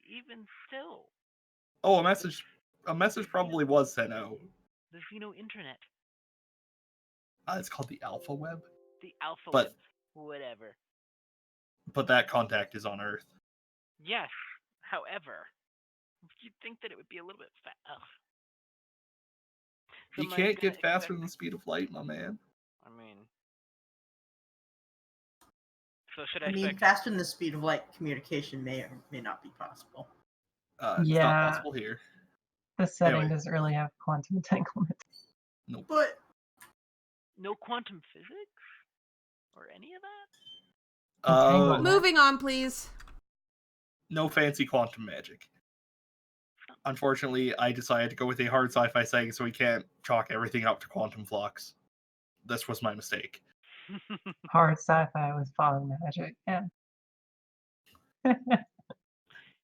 Even still, Oh, a message probably was sent out. the Xeno internet, It's called the Alpha Web, the alpha But- web, whatever. but that contact is on Earth. Yes, however, you'd think that it would be a little bit Ugh. So You my can't get bad- faster than the speed of light, my man. I mean, so should I, I mean, expect? faster than the speed of light, communication may or may not be possible. It's Yeah. not possible here. The setting Anyway. doesn't really have quantum entanglement. Nope. But No quantum physics or any of that? Entanglement. Moving on, please. No fancy quantum magic. Unfortunately, I decided to go with a hard sci-fi setting, so we can't chalk everything up to quantum flux. This was my mistake. Hard sci-fi with fog magic. Yeah.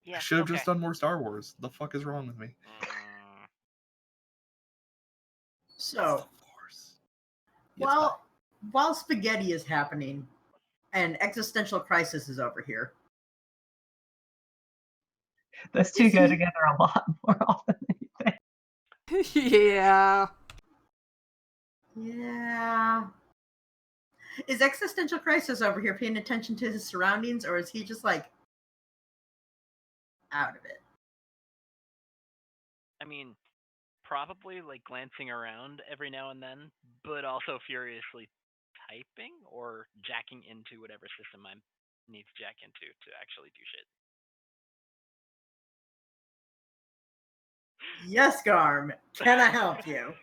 Yeah. I should have okay. just done more Star Wars. The fuck is wrong with me? so It's the Force. Yes, while spaghetti is happening, an existential crisis is over here. Those two go together a lot more often than you think. Yeah. Yeah. Is Existential Crisis over here paying attention to his surroundings, or is he just like out of it? I mean, probably like glancing around every now and then, but also furiously typing or jacking into whatever system I need to jack into to actually do shit. Yes, Garm. Can I help you?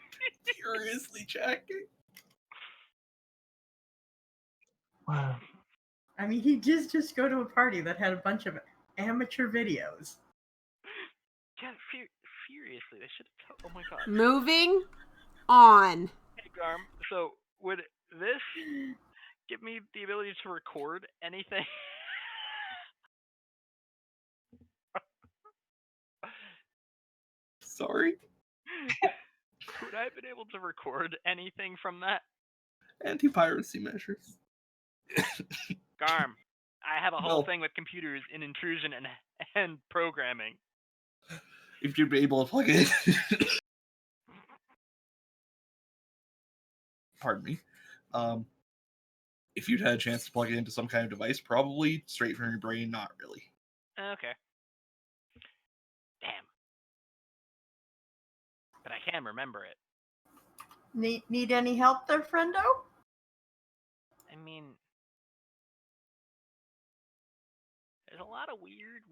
Furiously checking. Wow. I mean, he did just go to a party that had a bunch of amateur videos. Yeah, seriously, they should have. Oh my god. Moving on. Hey, Garm. So would this give me the ability to record anything? Sorry. Would I have been able to record anything from that? Anti-piracy measures. Garm, I have a whole Well- thing with computers in intrusion and programming. If you'd be able to plug it in. Pardon me. If you'd had a chance to plug it into some kind of device, probably straight from your brain, not really. Okay. Damn. But I can remember it. Need any help there, friendo? I mean, there's a lot of weird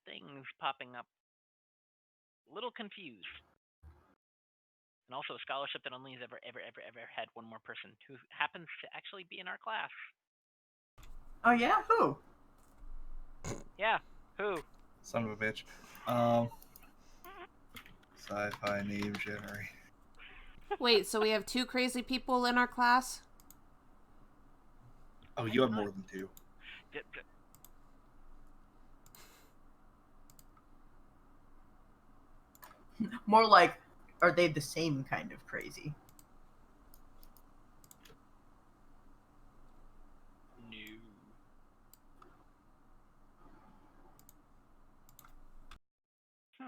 things popping up. A little confused. And also a scholarship that only has ever had one more person who happens to actually be in our class. Oh yeah, who? Yeah, who? Son of a bitch. Sci-fi name generator. Wait, so we have 2 crazy people in our class? Oh, you have more than 2. More like, are they the same kind of crazy? No.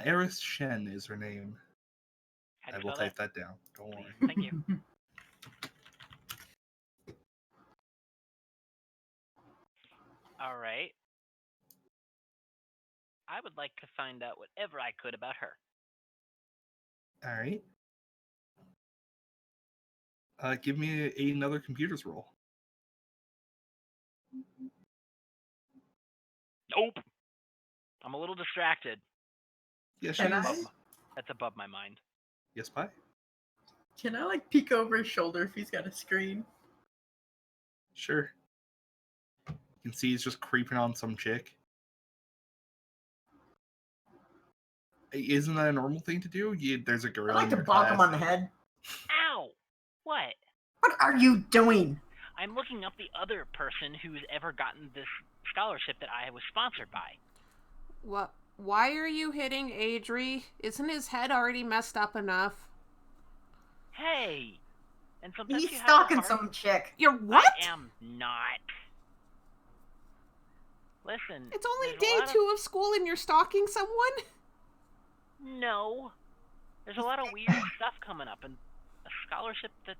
Eris Shen is her name. How I do you will spell type that down. Don't worry. Please, thank you. All right. I would like to find out whatever I could about her. All right. Give me another computers roll. Nope. I'm a little distracted. Yes, Can she I? is. That's above my mind. Yes, bye. Can I like peek over his shoulder if he's got a screen? Sure. You can see he's just creeping on some chick. Isn't that a normal thing to do? There's a girl I'd like in to your bonk class. him on the head. Ow! What? What are you doing? I'm looking up the other person who's ever gotten this scholarship that I was sponsored by. What? Why are you hitting Adri? Isn't his head already messed up enough? Hey! And sometimes He's you have stalking to some chick. You're what? I am not. Listen. It's only there's a day lot 2 of school and you're stalking someone? No. There's a lot of weird stuff coming up, and a scholarship that...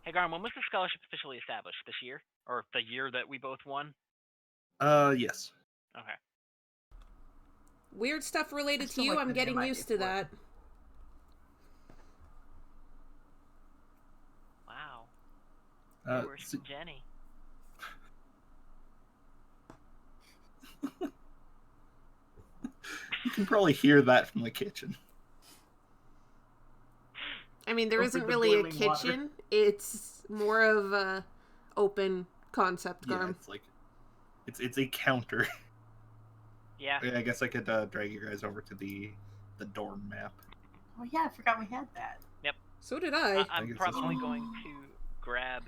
Hey, Garm, when was the scholarship officially established? This year? Or the year that we both won? Yes. Okay. Weird stuff related I to still you, like I'm the getting name used idea to for it. that. Wow. Worse than Jenny. You can probably hear that from the kitchen. I mean, there Over isn't the really a boiling water. kitchen. It's more of a open concept, Yeah, Garm. it's like it's a counter. Yeah. I guess I could drag you guys over to the dorm map. Oh yeah, I forgot we had that. So did I. I'm guess probably that's- going to grab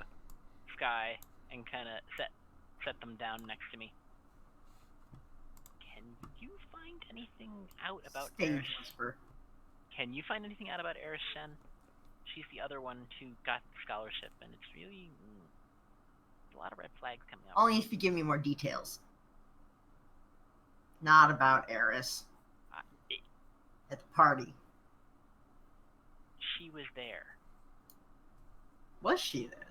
Sky and kind of set them down next to me. Can you find anything out about Stage Eris? whisper. Can you find anything out about Eris Shen? She's the other one who got the scholarship, and it's really a lot of red Flag's coming up. Only if you give me more details. Not about Eris. At the party. She was there. Was she then?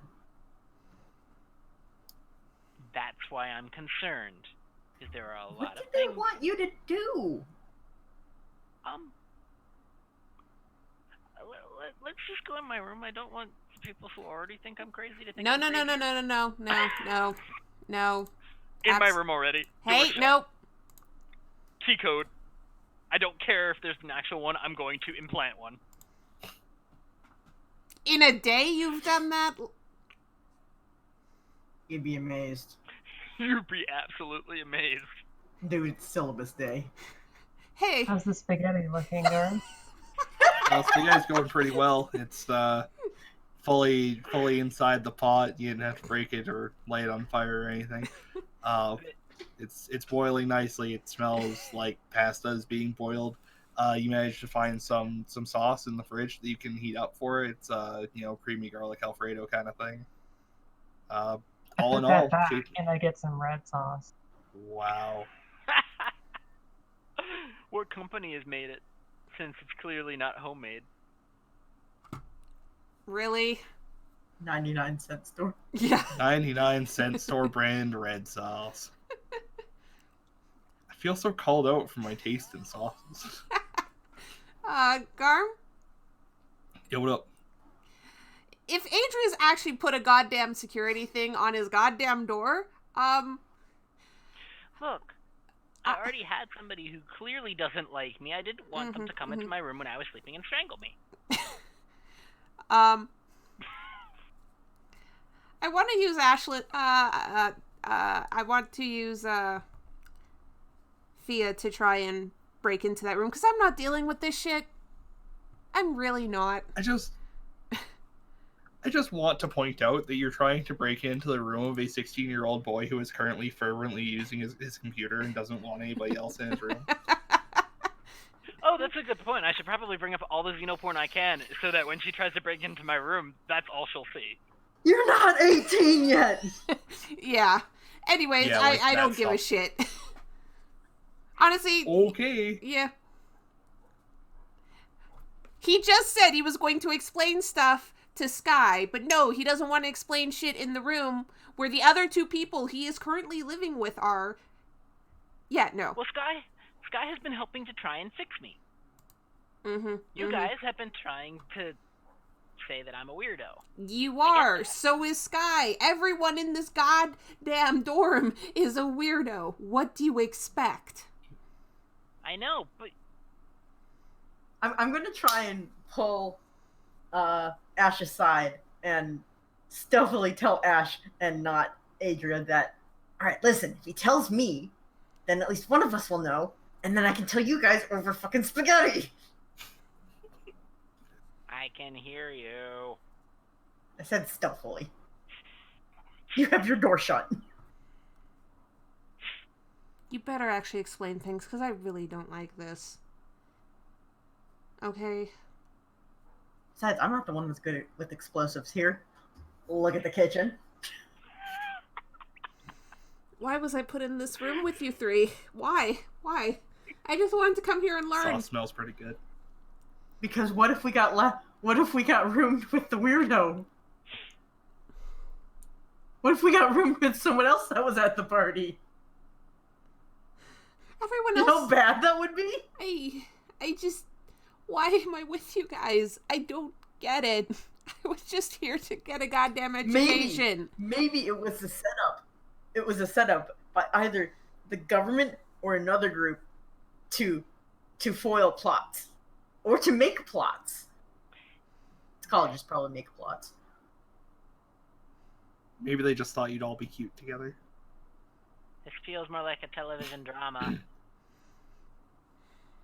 That's why I'm concerned. Because there are a What lot did of they things. want you to do? Let's just go in my room. I don't want people who already think I'm crazy to think No, I'm no, no, crazy. no. In my room already. Hey, nope. T-code. I don't care if there's an actual one. I'm going to implant one. In a day you've done that? You'd be amazed. You'd be absolutely amazed. Dude, it's syllabus day. Hey. How's the spaghetti looking, Garm? Well, spaghetti's going pretty well. It's fully inside the pot. You didn't have to break it or light it on fire or anything. It's boiling nicely. It smells like pasta is being boiled. You managed to find some sauce in the fridge that you can heat up for it. It's creamy garlic Alfredo kind of thing. All in all, and I get some red sauce. Wow. What company has made it? Since it's clearly not homemade. Really? 99-cent store. Yeah. 99-cent store brand red sauce. I feel so called out for my taste in sauces. Garm? Yo, what up? If Adria's actually put a goddamn security thing on his goddamn door, Look, I already had somebody who clearly doesn't like me. I didn't want them to come into my room when I was sleeping and strangle me. I want to use Ashlyn, I want to use, Fia to try and break into that room, because I'm not dealing with this shit. I'm really not. I just want to point out that you're trying to break into the room of a 16-year-old boy who is currently fervently using his computer and doesn't want anybody else in his room. Oh, that's a good point. I should probably bring up all the xenoporn I can so that when she tries to break into my room, that's all she'll see. You're not 18 yet! Yeah. Anyways, Yeah, I don't give a shit. Honestly. Okay. Yeah. He just said he was going to explain stuff to Sky, but no, he doesn't want to explain shit in the room where the other two people he is currently living with are. Yeah, no. Well, Sky has been helping to try and fix me. You guys have been trying to say that I'm a weirdo. You are. So is Sky. Everyone in this goddamn dorm is a weirdo. What do you expect? I know, but I'm going to try and pull Ash aside and stealthily tell Ash and not Adria that, alright, listen, if he tells me, then at least one of us will know, and then I can tell you guys over fucking spaghetti! I can hear you. I said stealthily. You have your door shut. You better actually explain things, because I really don't like this. Okay? Besides, I'm not the one that's good with explosives here. Look at the kitchen. Why was I put in this room with you three? Why? I just wanted to come here and learn. Sauce smells pretty good. Because what if we got roomed with the weirdo? What if we got roomed with someone else that was at the party? Everyone You else. know how bad that would be? I just. Why am I with you guys? I don't get it. I was just here to get a goddamn education. Maybe it was a setup. It was a setup by either the government or another group to foil plots. Or to make plots. Colleges probably make plots. Maybe they just thought you'd all be cute together. This feels more like a television drama.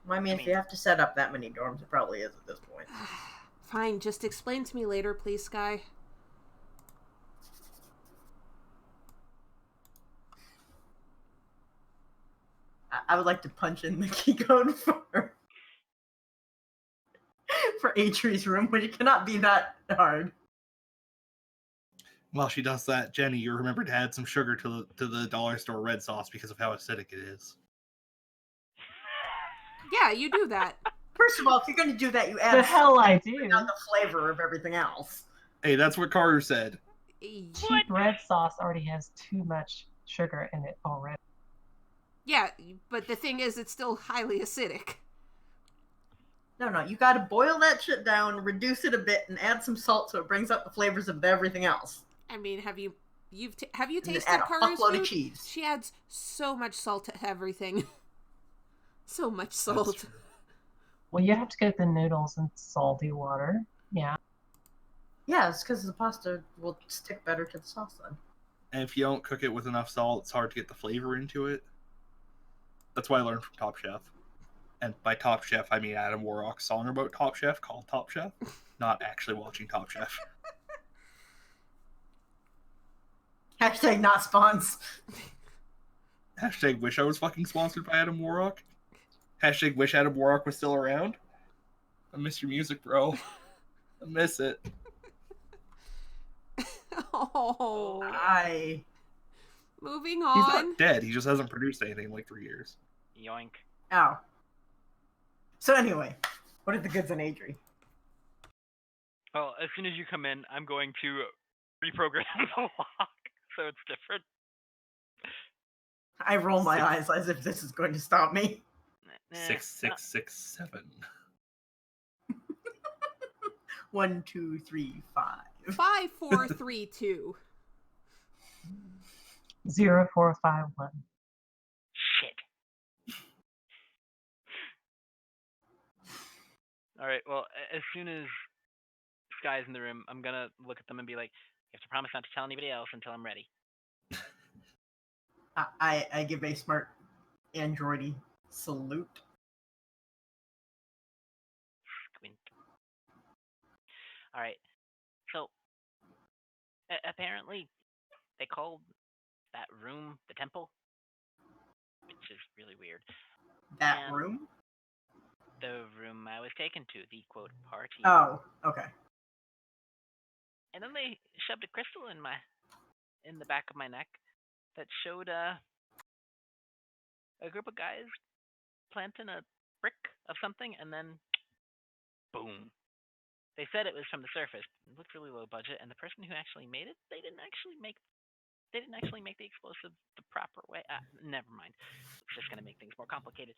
Well, I mean, if you have to set up that many dorms, it probably is at this point. Fine, just explain to me later, please, Sky. I would like to punch in the key code for Atri's room, but it cannot be that hard. While she does that, Jenny, you remember to add some sugar to the dollar store red sauce because of how acidic it is. Yeah, you do that. First of all, if you're going to do that, you add The hell I do. not the flavor of everything else. Hey, that's what Carter said. Cheap red sauce already has too much sugar in it already. Yeah, but the thing is, it's still highly acidic. No, you got to boil that shit down, reduce it a bit, and add some salt so it brings up the flavors of everything else. I mean, have you tasted add a Carter's fuckload food? of cheese. She adds so much salt to everything. So much salt. Well, you have to get the noodles in salty water. Yeah. Yeah, it's because the pasta will stick better to the sauce then. And if you don't cook it with enough salt, it's hard to get the flavor into it. That's what I learned from Top Chef. And by Top Chef, I mean Adam Warrock's song about Top Chef called Top Chef, not actually watching Top Chef. Hashtag not spons. Hashtag wish I was fucking sponsored by Adam Warrock. Hashtag wish Adam Warrock was still around. I miss your music, bro. I miss it. Oh. Moving on. He's not dead. He just hasn't produced anything in like 3 years. Yoink. Ow. So anyway, what are the goods in Adri? Well, as soon as you come in, I'm going to reprogram the lock so it's different. I roll my eyes as if this is going to stop me. 6667. 1, 2, 3, 5. 5432. 0451. Shit. All right. Well, as soon as Sky's in the room, I'm gonna look at them and be like, "You have to promise not to tell anybody else until I'm ready." I give a smart androidy salute. Squint. All right. So apparently, they called that room the temple, which is really weird. That room? The room I was taken to, the quote party. Oh, okay. And then they shoved a crystal in the back of my neck that showed a group of guys planting a brick of something, and then boom. They said it was from the surface. It looked really low budget, and the person who actually made it, they didn't actually make the explosive the proper way. Never mind. It's just gonna make things more complicated.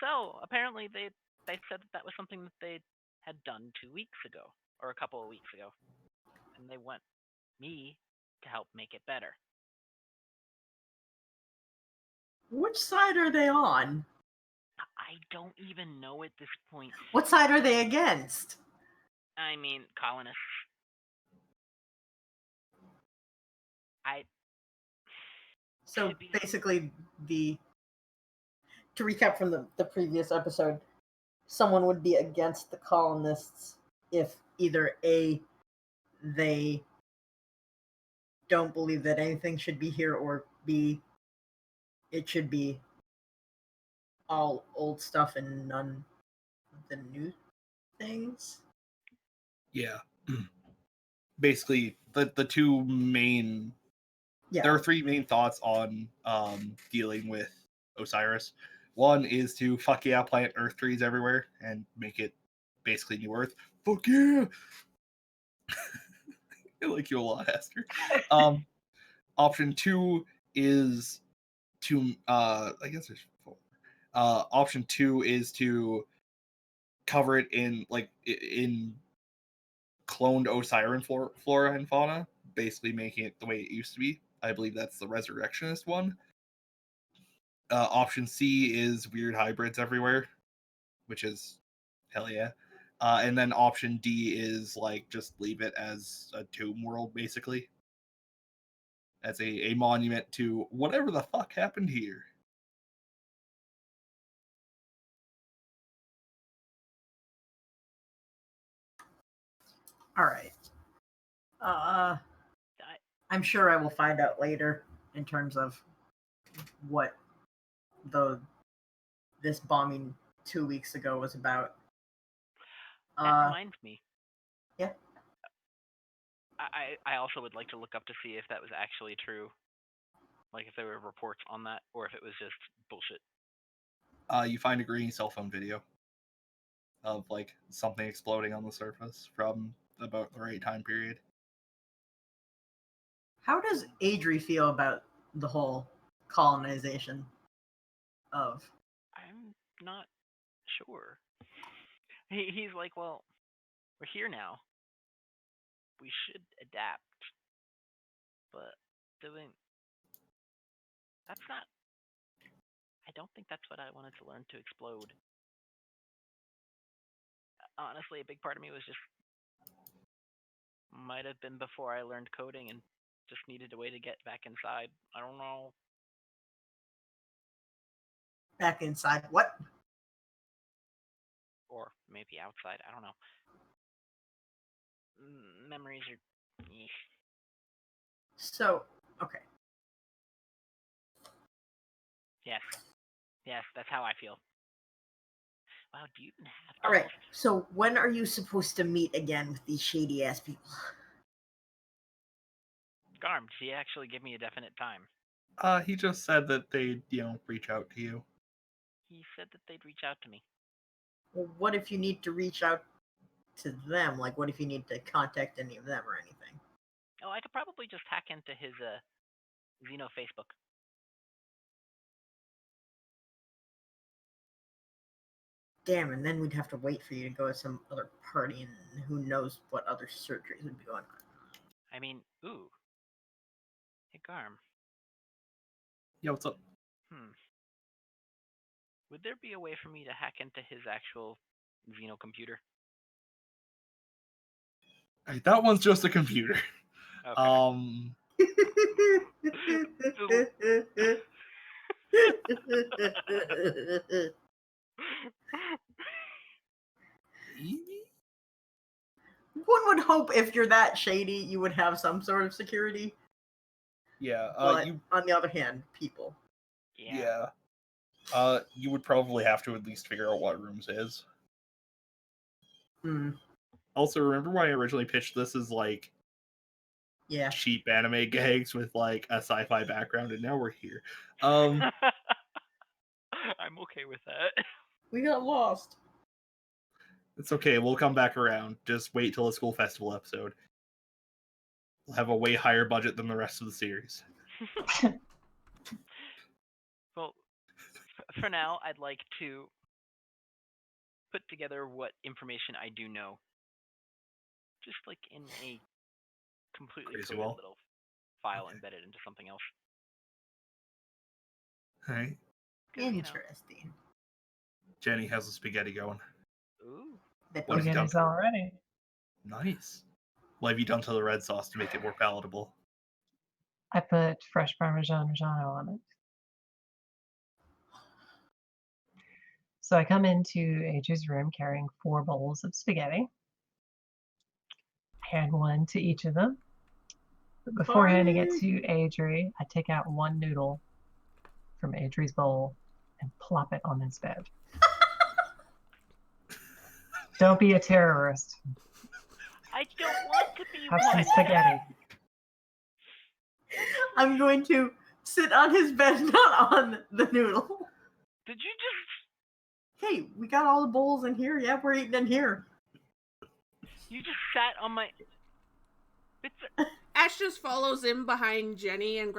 So apparently they said that was something that they had done 2 weeks ago, or a couple of weeks ago, and they want me to help make it better. Which side are they on? I don't even know at this point. What side are they against? I mean, colonists. So basically, to recap from the previous episode, someone would be against the colonists if either A, they don't believe that anything should be here, or B, it should be all old stuff and none of the new things. Yeah. Basically, the two main... Yeah. There are three main thoughts on dealing with Osiris. One is to fuck yeah, plant Earth trees everywhere and make it basically New Earth. Fuck yeah! I like you a lot, Esther. Option two is to I guess there's four. Option two is to cover it in cloned Osiran flora and fauna, basically making it the way it used to be. I believe that's the resurrectionist one. Option C is weird hybrids everywhere, which is hell yeah. And then option D is just leave it as a tomb world, basically. As a monument to whatever the fuck happened here. All right. I'm sure I will find out later in terms of what this bombing 2 weeks ago was about. That reminds me. Yeah. I also would like to look up to see if that was actually true. Like if there were reports on that, or if it was just bullshit. You find a grainy cell phone video of like something exploding on the surface from about the right time period. How does Adri feel about the whole colonization of? I'm not sure. He's like, well, we're here now. We should adapt, but doing that's not. I don't think that's what I wanted to learn to explode. Honestly, a big part of me was just might have been before I learned coding and just needed a way to get back inside. I don't know. Back inside what? Or maybe outside. I don't know. Memories are. So, okay. Yes, that's how I feel. Wow, do you even have? All right. So, when are you supposed to meet again with these shady ass people? Garm, did he actually give me a definite time? He just said that they'd, reach out to you. He said that they'd reach out to me. Well, what if you need to reach out to them? Like, what if you need to contact any of them or anything? Oh, I could probably just hack into his Xeno Facebook. Damn, and then we'd have to wait for you to go to some other party, and who knows what other surgeries would be going on. I mean, ooh. Hey, Garm. Yeah, what's up? Would there be a way for me to hack into his actual Xeno computer? That one's just a computer. Okay. One would hope if you're that shady, you would have some sort of security. Yeah. But on the other hand, people. Yeah. You would probably have to at least figure out what rooms is. Also, remember when I originally pitched this as like cheap anime gags with like a sci-fi background, and now we're here. I'm okay with that. We got lost. It's okay. We'll come back around. Just wait till the school festival episode. We'll have a way higher budget than the rest of the series. Well, for now, I'd like to put together what information I do know, just like in a completely coded little file embedded into something else. Hey. Interesting. Jenny, how's the spaghetti going? Ooh. What have you done? Already. Nice. What have you done to the red sauce to make it more palatable? I put fresh Parmesan Reggiano on it. So I come into Adri's room carrying 4 bowls of spaghetti. Hand one to each of them. But before handing it to Adri, I take out 1 noodle from Adri's bowl and plop it on his bed. Don't be a terrorist. I don't want to be Have some spaghetti. I'm going to sit on his bed, not on the noodle. Did you just... Hey, we got all the bowls in here. Yeah, we're eating in here. You just sat on my... Ash just follows in behind Jenny and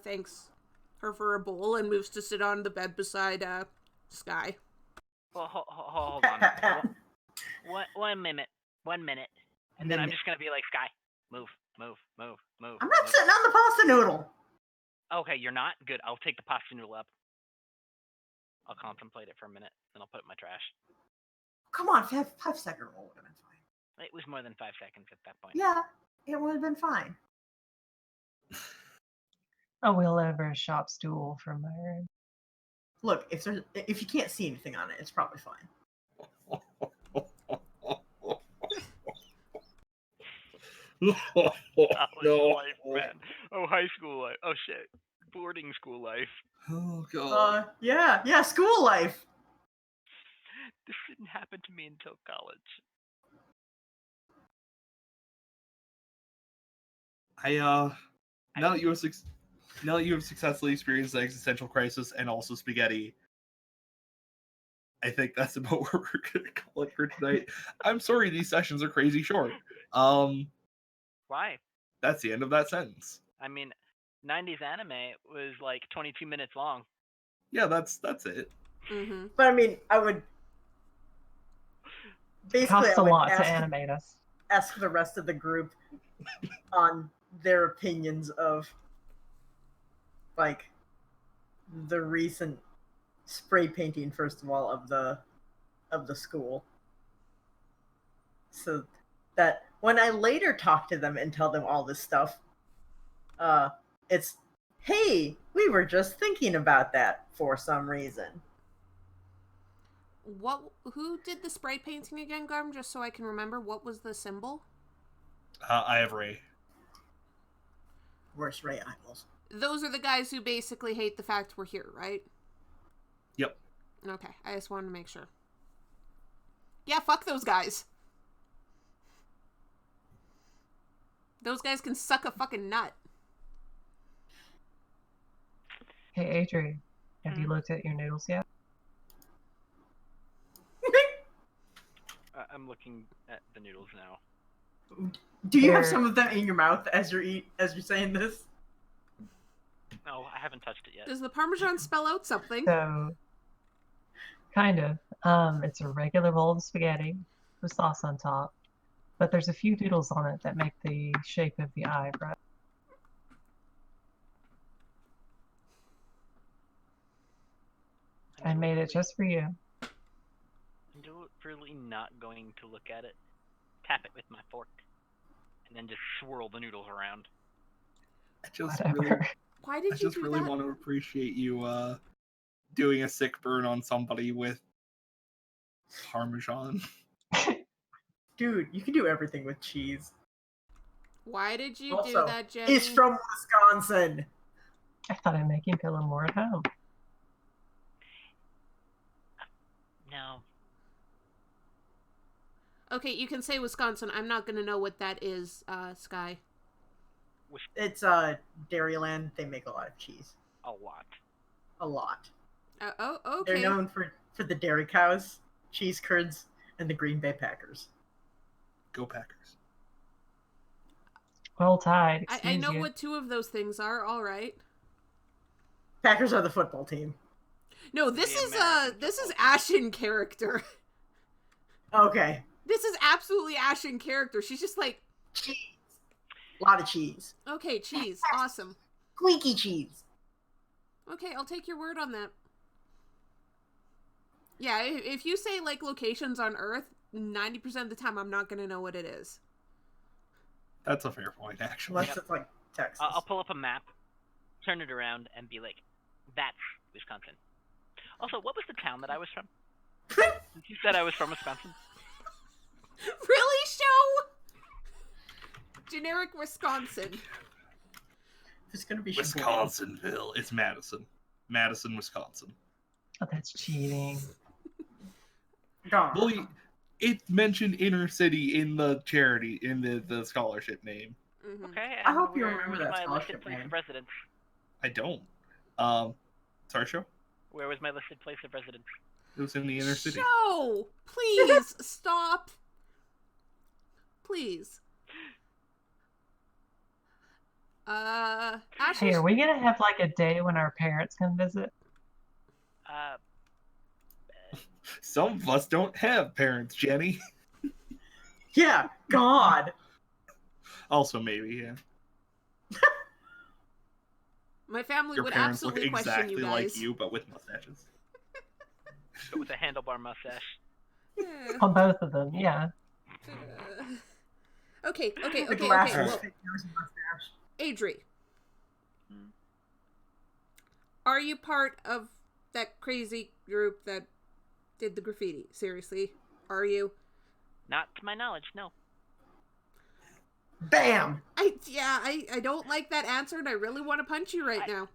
thanks her for a bowl and moves to sit on the bed beside Sky. Well, hold on. One minute. And then I'm just going to be like, Sky, move. I'm not sitting on the pasta noodle. Okay, you're not? Good. I'll take the pasta noodle up. I'll contemplate it for a minute, then I'll put it in my trash. Come on, 5-second roll would have been fine. It was more than 5 seconds at that point. Yeah, it would have been fine. I'll wheel over a shop stool from my room. Look, if you can't see anything on it, it's probably fine. No. Life, man. Oh, high school life. Oh, shit. Boarding school life. Oh, God. Yeah, school life. This didn't happen to me until college. Now that you have successfully experienced the existential crisis and also spaghetti, I think that's about where we're gonna call it for tonight. I'm sorry these sessions are crazy short. Why? That's the end of that sentence. I mean, 90s anime was like 22 minutes long. Yeah, that's it. Mm-hmm. But I mean, I would It basically costs I a would lot to animate us. ask the rest of the group on their opinions of like the recent spray painting, first of all, of the school, so that when I later talk to them and tell them all this stuff, it's, hey, we were just thinking about that for some reason. Who did the spray painting again, Garm? Just so I can remember, what was the symbol? I have Ray. Worst Ray eyeballs. Those are the guys who basically hate the fact we're here, right? Yep. Okay, I just wanted to make sure. Yeah, fuck those guys. Those guys can suck a fucking nut. Hey, Adri, have you looked at your noodles yet? I'm looking at the noodles now. Do you have some of them in your mouth as you're saying this? No, I haven't touched it yet. Does the Parmesan spell out something? So, kind of. It's a regular bowl of spaghetti with sauce on top, but there's a few doodles on it that make the shape of the eyebrow. I made it just for you. I'm deliberately not going to look at it. Tap it with my fork, and then just swirl the noodles around. Why did you do really that? want to appreciate you doing a sick burn on somebody with Parmesan. Dude, you can do everything with cheese. Why did you Also, do that, Jenny? he's from Wisconsin. I thought I'd make him feel a little more at home. No. Okay, you can say Wisconsin. I'm not gonna know what that is, Sky. It's Dairyland. They make a lot of cheese. A lot. A lot. Oh, okay. They're known for the dairy cows, cheese curds, and the Green Bay Packers. Go Packers. Well tied. I know what two of those things are. All right. Packers are the football team. No, this is Ash in character. Okay. This is absolutely Ash in character. She's just like cheese. A lot of cheese. Okay, cheese. Awesome. Squeaky cheese. Okay, I'll take your word on that. Yeah, if you say like locations on Earth, 90% of the time I'm not gonna know what it is. That's a fair point, actually. Unless it's like Texas. I'll pull up a map, turn it around, and be like, that's Wisconsin. Also, what was the town that I was from? You said I was from Wisconsin. Really, show? Generic Wisconsin. It's gonna be Wisconsinville. It's Madison. Madison, Wisconsin. Oh, that's cheating. Well, it's mentioned inner city in the charity, in the scholarship name. Mm-hmm. Okay. I hope you remember that my scholarship listed place name. of residence? I don't. Sorry, show? Where was my listed place of residence? It was in the inner city. Show! Please, stop. Please. Ash. Hey, are we gonna have like a day when our parents come visit? Some of us don't have parents, Jenny. Yeah, God. Also, maybe, yeah. My family Your would parents look absolutely question exactly you guys. like you, but with mustaches. But with a handlebar mustache. Yeah. On both of them, yeah. Okay. The glasses, Well, figures, and mustache. Adri, are you part of that crazy group that did the graffiti? Seriously, are you? Not to my knowledge, no. Bam! I don't like that answer, and I really want to punch you right now.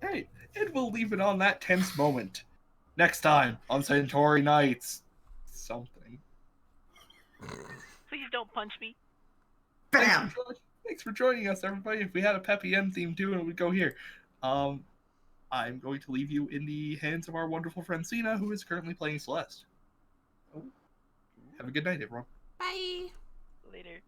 Hey, and we'll leave it on that tense moment. Next time on Centauri Nights. Something. Please don't punch me. Bam! Thanks for joining us, everybody. If we had a Peppy end theme too, it would go here. I'm going to leave you in the hands of our wonderful friend Cena, who is currently playing Celeste. Have a good night, everyone. Bye. Later.